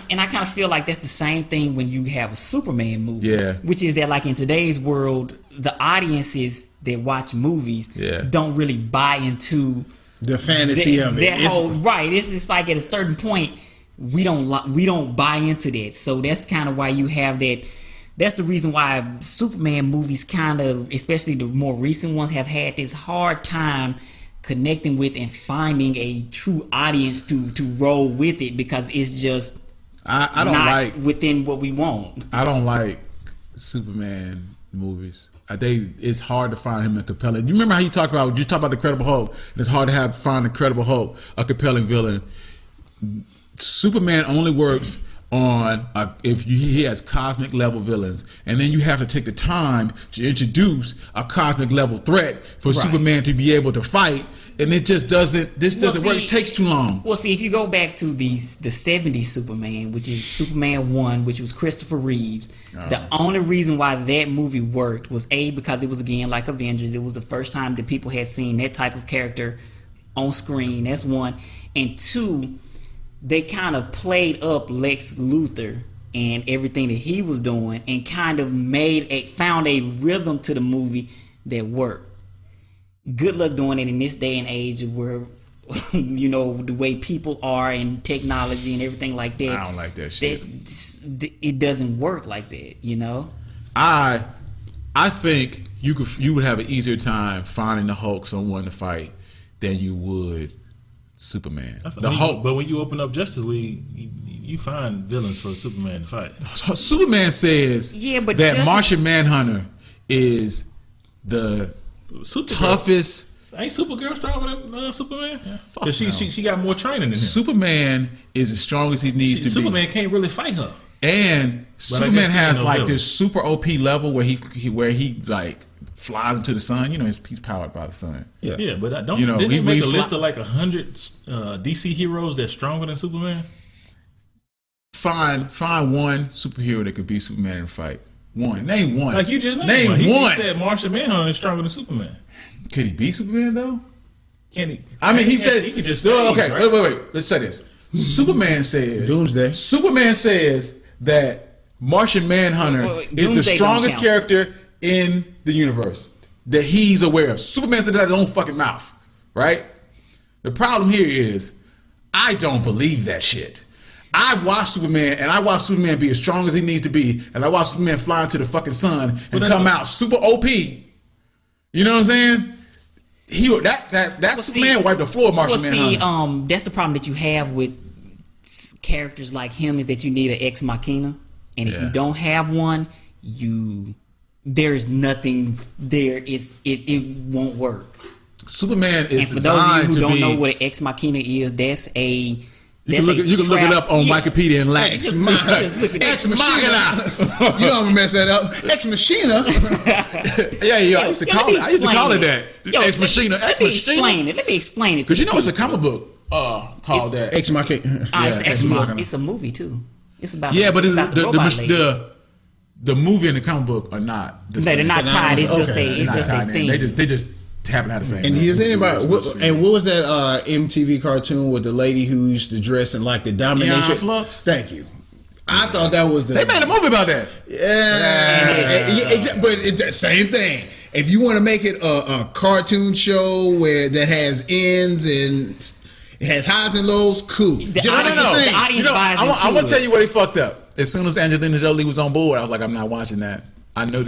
And I kind of feel like that's the same thing when you have a Superman movie. Yeah. Which is that like in today's world, the audiences that watch movies don't really buy into The fantasy of it. that whole right. It's just like at a certain point we don't buy into that. So that's kind of why you have that. That's the reason why Superman movies kind of, especially the more recent ones, have had this hard time connecting with and finding a true audience to roll with it because it's just I don't not like within what we want. I don't like Superman movies. I think it's hard to find him a compelling. You remember how you talk about the Incredible Hulk? And it's hard to find Incredible Hulk a compelling villain. Superman only works on he has cosmic level villains, and then you have to take the time to introduce a cosmic level threat for Superman to be able to fight, and it just doesn't. This doesn't work. It takes too long. Well, see, if you go back to the '70s Superman, which is Superman 1, which was Christopher Reeves, the only reason why that movie worked was because it was again like Avengers. It was the first time that people had seen that type of character on screen. That's one, and two. They kind of played up Lex Luthor and everything that he was doing and kind of found a rhythm to the movie that worked. Good luck doing it in this day and age where, you know, the way people are and technology and everything like that. I don't like that shit. It doesn't work like that, you know? I think you would have an easier time finding the Hulk someone to fight than you would Superman. But when you open up Justice League, you find villains for Superman to fight. Superman says that Martian Manhunter is the toughest. Ain't Supergirl stronger than Superman? Yeah. She got more training than him. Superman is as strong as he needs to be. Superman can't really fight her. And Superman has like villain. this super OP level where he like flies into the sun. You know, he's powered by the sun. Yeah, but didn't he they make a fly- list of like 100 DC heroes that's stronger than Superman? Find one superhero that could beat Superman in a fight. Name one. Like you just name one. He one. said Martian Manhunter is stronger than Superman. Could he beat Superman though? Can he? I mean, he said he could just. No, phase, okay, right? wait. Let's say this. Superman says Doomsday. Superman says that Martian Manhunter Wait, is the Doomsday strongest don't count. character in the universe that he's aware of. Superman said that his own fucking mouth, right? The problem here is I don't believe that shit. I watch Superman, and I watch Superman be as strong as he needs to be, and I watch Superman fly into the fucking sun and come out super OP. You know what I'm saying? That Superman wiped the floor of Martian Manhunter. That's the problem that you have with characters like him is that you need an ex machina, and if you don't have one, there's nothing there. It won't work. Superman is And for those of designed you who to don't be. know what an ex machina is, that's a You can look it up on Wikipedia in Latin. Ex Machina. You know I'm gonna mess that up. Ex Machina. Yeah, I used to call it that. Ex Machina. Let me explain it. Let me explain it. Because you know it's a comic book called that. Ex Machina. It's a movie too. It's about Yeah, but about the robot lady. the movie and the comic book are not the They're same. not tied. It's just Okay. a it's just a thing. They just happen to have the same. And does anybody? What was that MTV cartoon with the lady who used to dress in like the dominatrix? Eon Flux? Thank you. I thought that was the. They made a movie about that. Yeah, but it's the same thing. If you want to make it a cartoon show that has ends and it has highs and lows, cool. The Just like audience- the thing. the audience buys I into want to tell it. you where they fucked up. As soon as Angelina Jolie was on board, I was like, I'm not watching that. I knew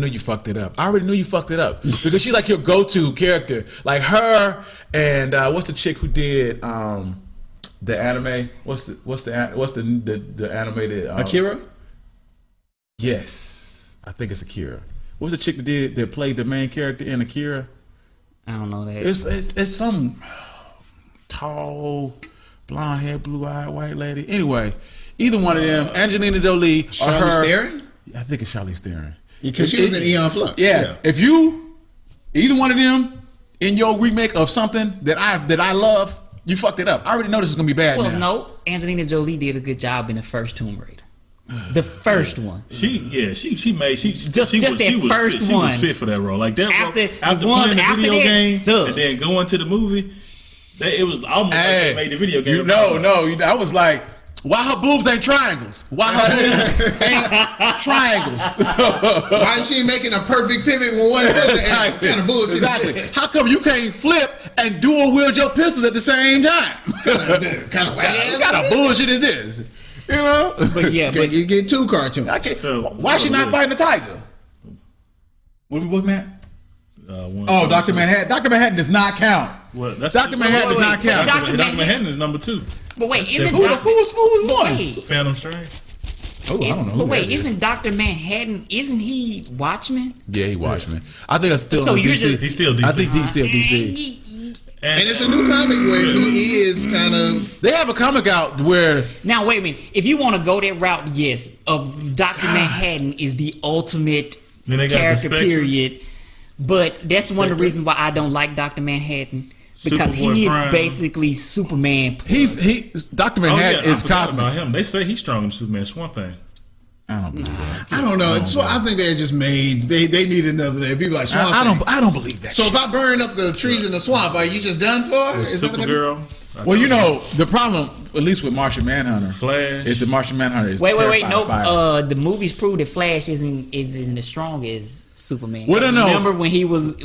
you fucked it up. I already knew you fucked it up because she's like your go-to character, like her and what's the chick who did the anime? What's the animated Akira? Yes, I think it's Akira. What's the chick that played the main character in Akira? I don't know that. It's some tall, blonde hair, blue eyed white lady. Anyway, either one of them, Angelina Jolie or Charlize her. Theron? I think it's Charlize Theron. Because she was in Eon Flux. Yeah. If you either one of them in your remake of something that I love, you fucked it up. I already know this is gonna be bad. Well, now. no, Angelina Jolie did a good job in the first Tomb Raider. The first one. She was first fit. one. She was fit for that role. Like that After role, ones playing the after video that game sucked. and then going to the movie, it was almost like they made the video game. I was like, why her boobs ain't triangles? Why her boobs ain't triangles? Why is she making a perfect pivot with one foot? Kind of bullshit. Exactly. How come you can't flip and dual wield your pistols at the same time? Kind of What kind of bullshit is this? You know? But yeah, but You get two cartoons. I can't. So, Why is she not fighting the tiger? What Matt? Dr. Manhattan. Dr. Manhattan does not count. Dr. Manhattan does not count. Dr. Dr. Manhattan is number 2. but wait, isn't Who was one? wait, Phantom Strange. Oh, I don't know. but who wait, that is. isn't Dr. Manhattan? Isn't he Watchmen? Yeah, he Watchmen. I think that's still So in you're DC. just- He's still DC. I think he's still DC. And it's a new comic where he is kind of. They have a comic out where Now wait a minute. If you want to go that route, yes, of Dr. Manhattan is the ultimate Then they got the character. Spectre. Period. But that's one of the reasons why I don't like Dr. Manhattan because Superboy he is Prime. basically Superman. Dr. Oh, Manhattan yeah, I is forgot about cosmic. him. They say he's stronger than Superman. Swamp Thing. I don't believe that. I don't know. So I think they just made. They need another there. People like Swamp Thing. I don't believe that. So if I burn up the trees in the swamp, are you just done for? Is that what that means? Supergirl. Well, you know the problem, at least with Martian Manhunter, Flash. is the Martian Manhunter is Wait. terrified No, of fire. the movies prove that Flash isn't as strong as Superman. Well, no. Remember when he was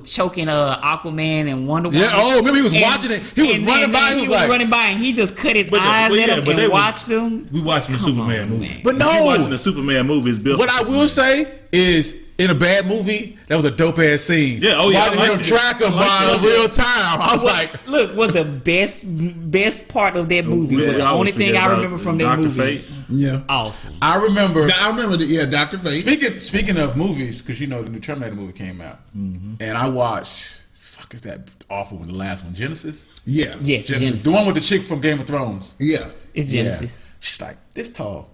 choking Aquaman and Wonder Woman? Yeah. Oh, remember he was watching it. He was running by. He was like, running by, and he just cut his eyes at him and watched him. We watching the Superman on, movie. man. But no. We watching the Superman movie is built. What I will say is, in a bad movie, that was a dope ass scene. Yeah, oh, yeah, I Watching like him it. track him I like by it. real time. I was like, Look, was the best part of that movie. Was the I always only thing forget I about remember from that Dr. movie. Fate. Yeah. Awesome. I remember. Dr. Fate. Speaking of movies, because you know the new Terminator movie came out, and I watched. Fuck, is that awful one? The last one, Genesis. Yeah. Yes, Genesis. The one with the chick from Game of Thrones. Yeah. It's Genesis. Yeah. She's like this tall.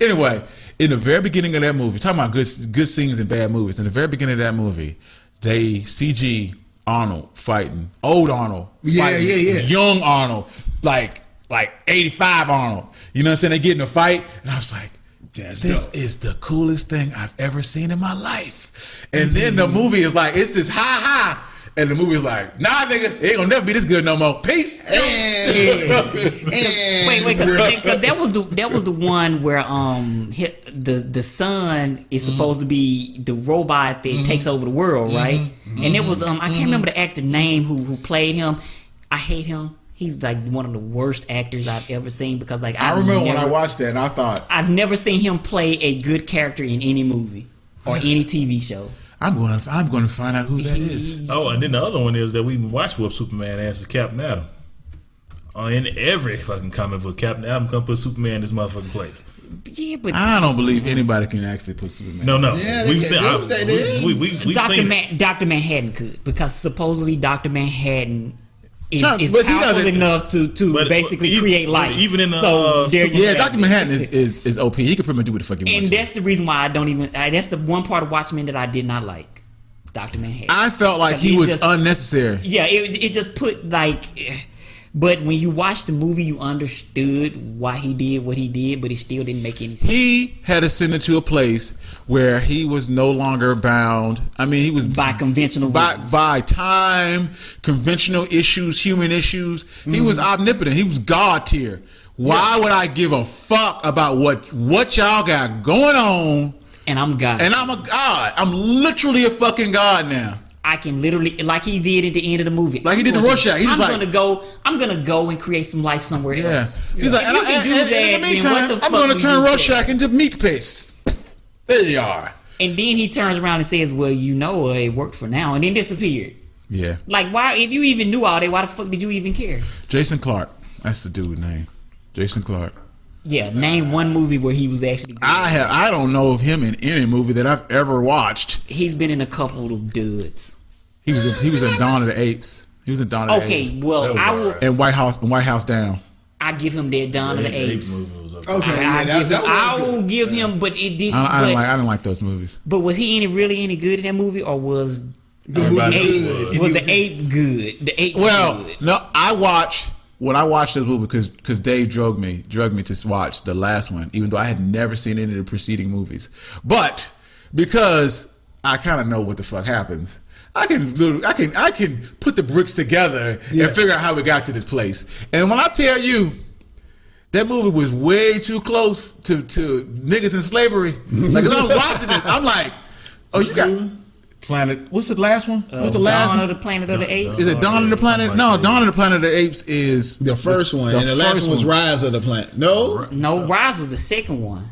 Anyway, in the very beginning of that movie, talking about good scenes and bad movies. In the very beginning of that movie, they CG Arnold fighting old Arnold. Yeah, fighting yeah. young Arnold, like 85 Arnold. You know what I'm saying? They get in a fight, and I was like, this is the coolest thing I've ever seen in my life. And then the movie is like, it's this high, And the movie was like, nah, nigga, it ain't gonna never be this good no more. Peace. Wait, because that was the one where the son is supposed to be the robot that takes over the world, right? And it was I can't remember the actor name who played him. I hate him. He's like one of the worst actors I've ever seen because like I remember when I watched that and I thought I've never seen him play a good character in any movie or any TV show. I'm gonna find out who that is. Oh, and then the other one is that we watch whoop Superman ass is Captain Atom. In every fucking comic book, Captain Atom come put Superman in this motherfucking place. Yeah, but I don't believe anybody can actually put Superman. No. Yeah, we've they did. we've seen Dr. Manhattan could because supposedly Dr. Manhattan is But he powerful doesn't- enough to basically even- create life. even in the, so there you Yeah, have Dr. it. Manhattan is OP. He can pretty much do what the fuck he And wants. that's the reason why I don't even. That's the one part of Watchmen that I did not like. Dr. Manhattan. I felt like Because he was just- unnecessary. Yeah, it just put like. But when you watch the movie, you understood why he did what he did, but it still didn't make any sense. He had ascended to a place where he was no longer bound. I mean, he was By conventional rules. by time, conventional issues, human issues. He was omnipotent. He was God tier. Why would I give a fuck about what y'all got going on? And I'm God. And I'm a god. I'm literally a fucking god now. I can literally, like he did at the end of the movie. Like he did in Rorschach. He just I'm like- gonna go and create some life somewhere Yeah. else. He's like, If you can do that, in the then meantime, what the I'm fuck going to do turn you Rorschach into meat paste. There you are. And then he turns around and says, "Well, it worked for now," and then disappeared. Yeah. Like, why? If you even knew all that, why the fuck did you even care? Jason Clarke. That's the dude name. Jason Clarke. Yeah, name one movie where he was actually good. I don't know of him in any movie that I've ever watched. He's been in a couple of duds. He was in Dawn of the Apes. He was in Dawn of the Okay, Apes. well, That was I will. alright. And White House Down. I give him that Dawn of the Apes. Okay, I yeah, that I was will good. give him, but it didn't. I but, didn't like those movies. but was he really any good in that movie, or was The movie was ape, good. was the ape good? The ape Well, good. no, I watched this movie because Dave drug me to watch the last one, even though I had never seen any of the preceding movies. But because I kind of know what the fuck happens, I can put the bricks together Yeah. and figure out how we got to this place. And when I tell you that movie was way too close to niggas in slavery, like as I'm watching this, I'm like, oh, you got Planet. What's the last one? What's the last Dawn one? of the Planet of the Apes? Is it Dawn of the Planet? No, Dawn of the Planet of the Apes is The first one, and the last one was Rise of the Planet. No, No, Rise was the second one.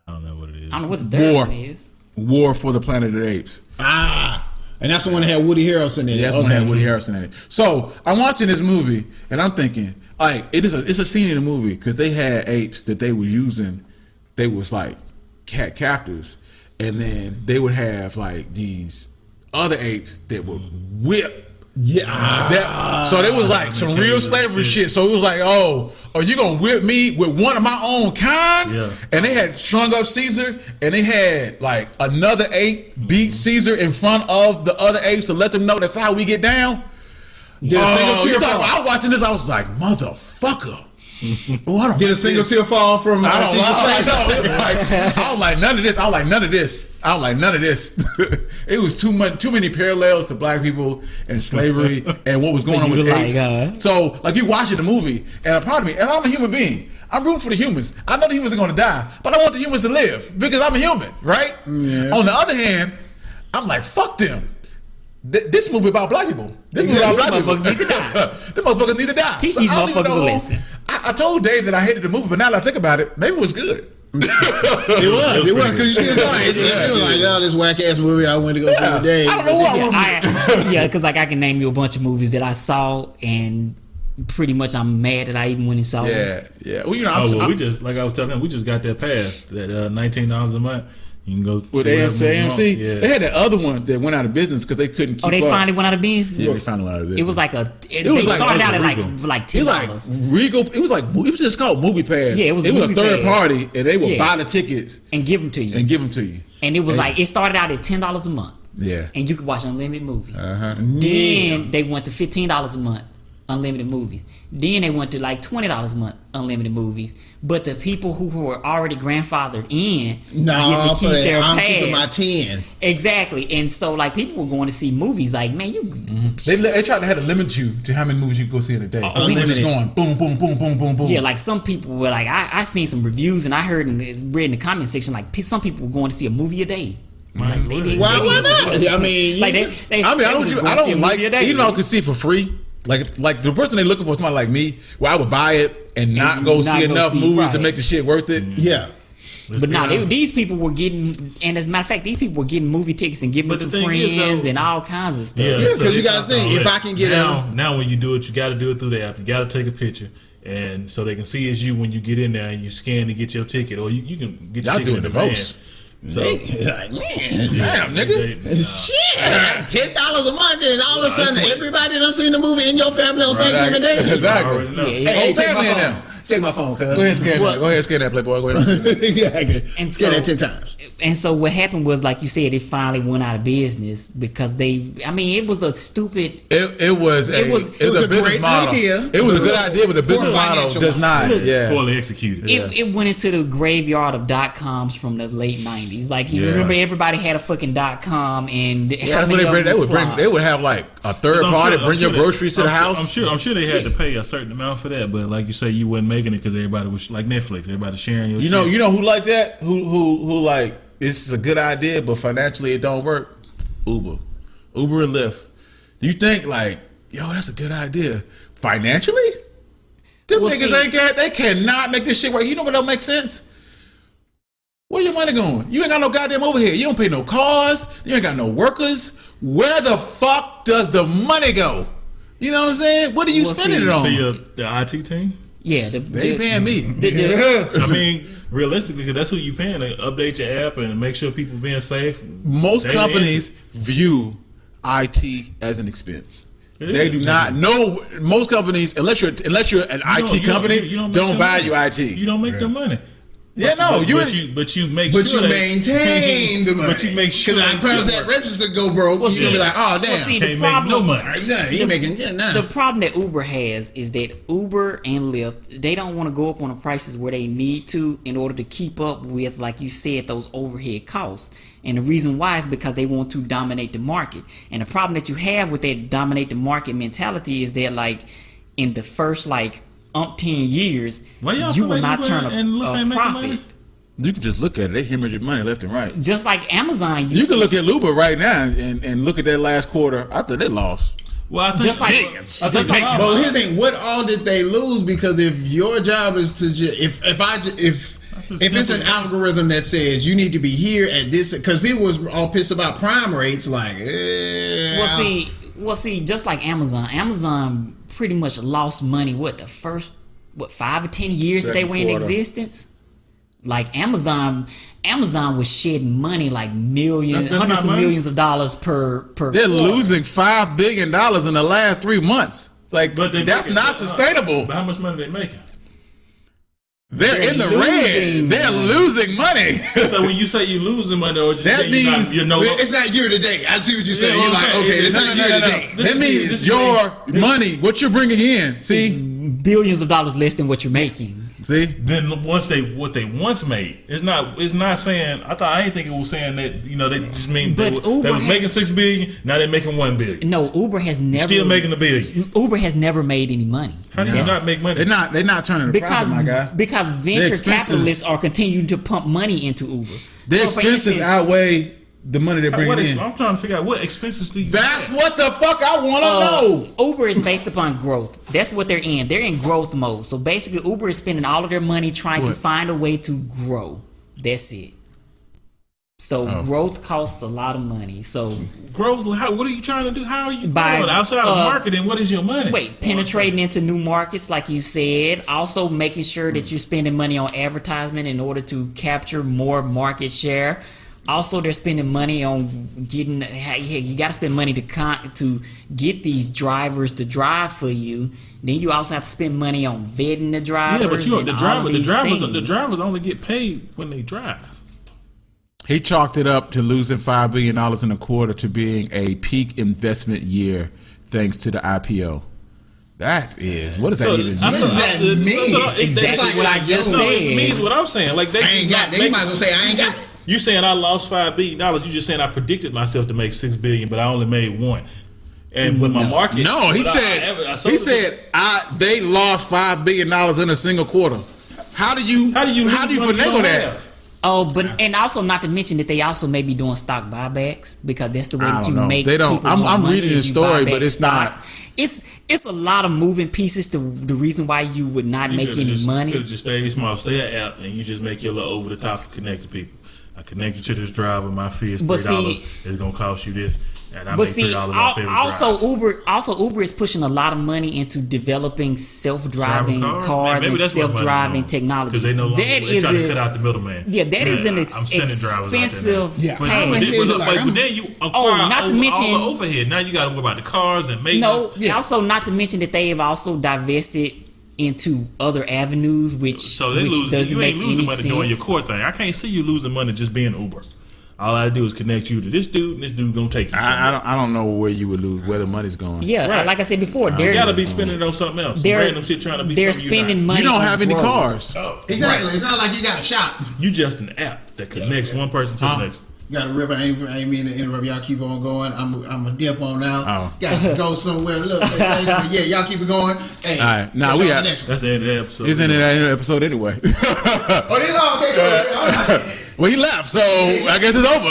I don't know what it is. I don't know what the third War. one is. War for the Planet of the Apes. and that's the one that had Woody Harrelson in it. Yeah, that's one that had Woody Harrelson in it. So I'm watching this movie and I'm thinking, like, it's a scene in the movie because they had apes that they were using. They was like cat captors, and then they would have like these other apes that would whip. Yeah, So it was like some real slavery shit. So it was like, oh, are you gonna whip me with one of my own kind? Yeah. And they had strung up Caesar, and they had like another ape beat Caesar in front of the other apes to let them know that's how we get down. did a single tear fall? I was watching this. I was like, motherfucker. Oh, I don't Did a like single this. tear fall from? I don't Caesar's like, face? I don't like none of this. I don't like none of this. I don't like none of this. It was too many parallels to black people and slavery and what was going on you with like, apes. So, like, you watching the movie, and a part of me, and I'm a human being. I'm rooting for the humans. I know the humans are going to die, but I want the humans to live because I'm a human, right? Yeah. On the other hand, I'm like, fuck them. This movie about black people. This movie about black people. motherfuckers need to die. Them motherfuckers need to die. Teach So these I don't even motherfuckers a know- lesson. I told Dave that I hated the movie, but now that I think about it, maybe it was good. It was because you still doing it. It was like, oh, this whack ass movie I went to go see today. I don't know why. Yeah, because like I can name you a bunch of movies that I saw, and pretty much I'm mad that I even went and saw them. Yeah. Well, you know, we just like I was telling him, we just got that passed that $19 a month. You can go with see whatever AMC. you want. Yeah. They had that other one that went out of business because they couldn't keep Oh, they up. finally went out of business. Yeah, they finally went out of business. It was like they was like started out at Regal. like It was like $10 Regal. It was just called Movie Pass. Yeah, it was a Movie third Pass. party, and they would Yeah. buy the tickets and give them to you. and give them to you. And it was like it started out at $10 a month. Yeah. And you could watch unlimited movies. Uh-huh. Then they went to $15 a month, unlimited movies. Then they went to like $20 a month, unlimited movies. But the people who were already grandfathered in get to keep their I'm pass. keeping my 10. Exactly. And so like people were going to see movies like, man, you They tried to have to limit you to how many movies you could go see in a day. We were just going boom, boom, boom, boom, boom, boom. yeah, like some people were like, I seen some reviews and I heard and read in the comment section like some people were going to see a movie a day. Like, they didn't. Why not? I mean, Like I don't like, even though I could see it for free. Like the person they looking for, somebody like me, where I would buy it and not go see enough movies to make the shit worth it. yeah. But now these people were getting, and as a matter of fact, these people were getting movie tickets and giving them to friends and all kinds of stuff. Yeah, because you got to think, if I can get now when you do it, you got to do it through the app. You got to take a picture, and so they can see it's you when you get in there and you scan to get your ticket, or you can get your ticket in the van. So, like, man, Damn, nigga. shit, $10 a month, and all of a sudden everybody done seen the movie in your family on Thanksgiving Day. Exactly. Hey, take family my in phone. there. Take my phone, cuz. Go ahead and scan that. Go ahead and scan that, Playboy. Go ahead. Exactly. And Scan so- that 10 times. And so what happened was, like you said, it finally went out of business because it was a stupid. It was a a business great model. idea. It was a good idea, but the business Poor model financial does not. Look, Yeah. poorly executed. It went into the graveyard of .coms from the late '90s. Like you Yeah. remember, everybody had a fucking .com, and Yeah, that's what they would have like a third party bring your groceries to the house. I'm sure they had to pay a certain amount for that, but like you say, you wasn't making it because everybody was like Netflix. Everybody sharing your. You know who like that? Who like it's a good idea, but financially it don't work. Uber and Lyft. Do you think like, yo, that's a good idea financially? Them Well, niggas ain't got. They cannot make this shit work. You know what don't make sense? Where your money going? You ain't got no goddamn overhead. You don't pay no cars. You ain't got no workers. Where the fuck does the money go? You know what I'm saying? What are you Well, spending it on? to the IT team. Yeah, They ain't paying me. I mean, realistically, 'cause that's who you paying to update your app and make sure people being safe. Most They companies view IT as an expense. It They is. do not. No, most companies, unless you're an IT company, make don't them value money. IT. You don't make them money. Yeah, no, but you make But sure you that- maintain the money. But you make sure Because I that promise shit that works. register go broke. Well, You're going to be like, oh, damn. well, see, the Can't make problem, no money. Exactly. You're making, nah. The problem that Uber has is that Uber and Lyft, they don't want to go up on the prices where they need to in order to keep up with, like you said, those overhead costs. And the reason why is because they want to dominate the market. And the problem that you have with that dominate the market mentality is that, like, in the first, like, 10 years, Why y'all you feel will like not Uber turn and Lyft a ain't making profit. money? You can just look at it. They hemorrhaging money left and right. Just like Amazon, You can look at Uber right now and look at that last quarter. I thought they lost. Well, I think Just like- millions. I just think like- But here's the thing: what all did they lose? Because if your job is to if it's an algorithm that says you need to be here at this, because people was all pissed about prime rates, like Well, see, just like Amazon pretty much lost money. The first 5 or 10 years that they Second were in quarter. existence? Like Amazon was shedding money like millions, That's hundreds not of money. millions of dollars per. They're quarter. losing $5 billion in the last 3 months. It's like, But they that's making- not sustainable. But how much money they making? They're in the losing. red. They're losing money. So when you say you losing money, or you That say you're means- you're no. it's not year to date. I see what you're saying. Yeah, You're what like, I'm saying okay, is- it's not year to date. That This means is- your money, what you're bringing in. See? billions of dollars less than what you're making. See? Then what they once made, it's not saying. I ain't think it was saying that they just mean But they Uber was had- making $6 billion. Now they're making $1 billion. No, Uber has never Still making $1 billion. Uber has never made any money. How do you not make money? They're not turning a Because profit, my guy. because venture expenses- capitalists are continuing to pump money into Uber. Their So, for expenses instance, outweigh the money they're What bringing in. I'm trying to figure out what expenses do you. That's what the fuck I want to know. Uber is based upon growth. That's what they're in. They're in growth mode. So basically, Uber is spending all of their money trying to What? find a way to grow. That's it. So growth costs a lot of money. So growth. What are you trying to do? How are you By, growing? Outside of marketing? What is your money? wait, penetrating into new markets, like you said. Also making sure that you're spending money on advertisement in order to capture more market share. Also, they're spending money on getting. You got to spend money to get these drivers to drive for you. Then you also have to spend money on vetting the drivers. Yeah, but and the all of these the things. drivers only get paid when they drive. He chalked it up to losing $5 billion in a quarter to being a peak investment year thanks to the IPO. That is, what does that So, even What mean? does that mean? So, Exactly It's what I just yo, said. It means what I'm saying. Like they I ain't got. You might as well say I ain't got. You saying I lost $5 billion? You just saying I predicted myself to make $6 billion, but I only made one. And with my market, No, he but said they lost $5 billion in a single quarter. How do you finagle that? Oh, but and also not to mention that they also may be doing stock buybacks because that's the way I that don't you know. make. They don't. people I'm more money reading the is you story, buy but back it's not. stocks. It's a lot of moving pieces to the reason why you would not make any money. You could just stay small, stay an app, and you just make your little over the top for connected people. I connect you to this driver. My fee is $3. It's gonna cost you this, and I But make see, $3 off every also drive. Uber is pushing a lot of money into developing self-driving Driving cars Man, maybe and that's what money's self-driving going. technology. Because they no longer That they is trying to a- cut out the middleman. Yeah, that is an I'm sending drivers out there now. expensive Yeah, task. I'm in here like, But then you acquire not to mention- all the overhead. Now you got to worry about the cars and maintenance. No, also not to mention that they have also divested into other avenues, which So they which lose. doesn't You ain't make losing any money sense. doing your core thing. I can't see you losing money just being Uber. All I do is connect you to this dude, and this dude gonna take you. I don't know where you would lose, where the money's going. Yeah, Right. like I said before, You they're gotta be spending it on something else. Some they're random shit trying to be. they're something spending you're not. money. You don't on have any growth. cars. Exactly. Right. It's not like you got a shop. You just an app that connects one person to the next. Got a river. I ain't mean to interrupt. Y'all keep on going. I'm a dip on now. Oh. Got to go somewhere a little bit later. But yeah, y'all keep it going. Hey, All right. Now catch we y'all got- on the next one. That's the end of the episode. It's in that episode anyway. Oh, this all okay. All right. Well, he left, so I guess it's over.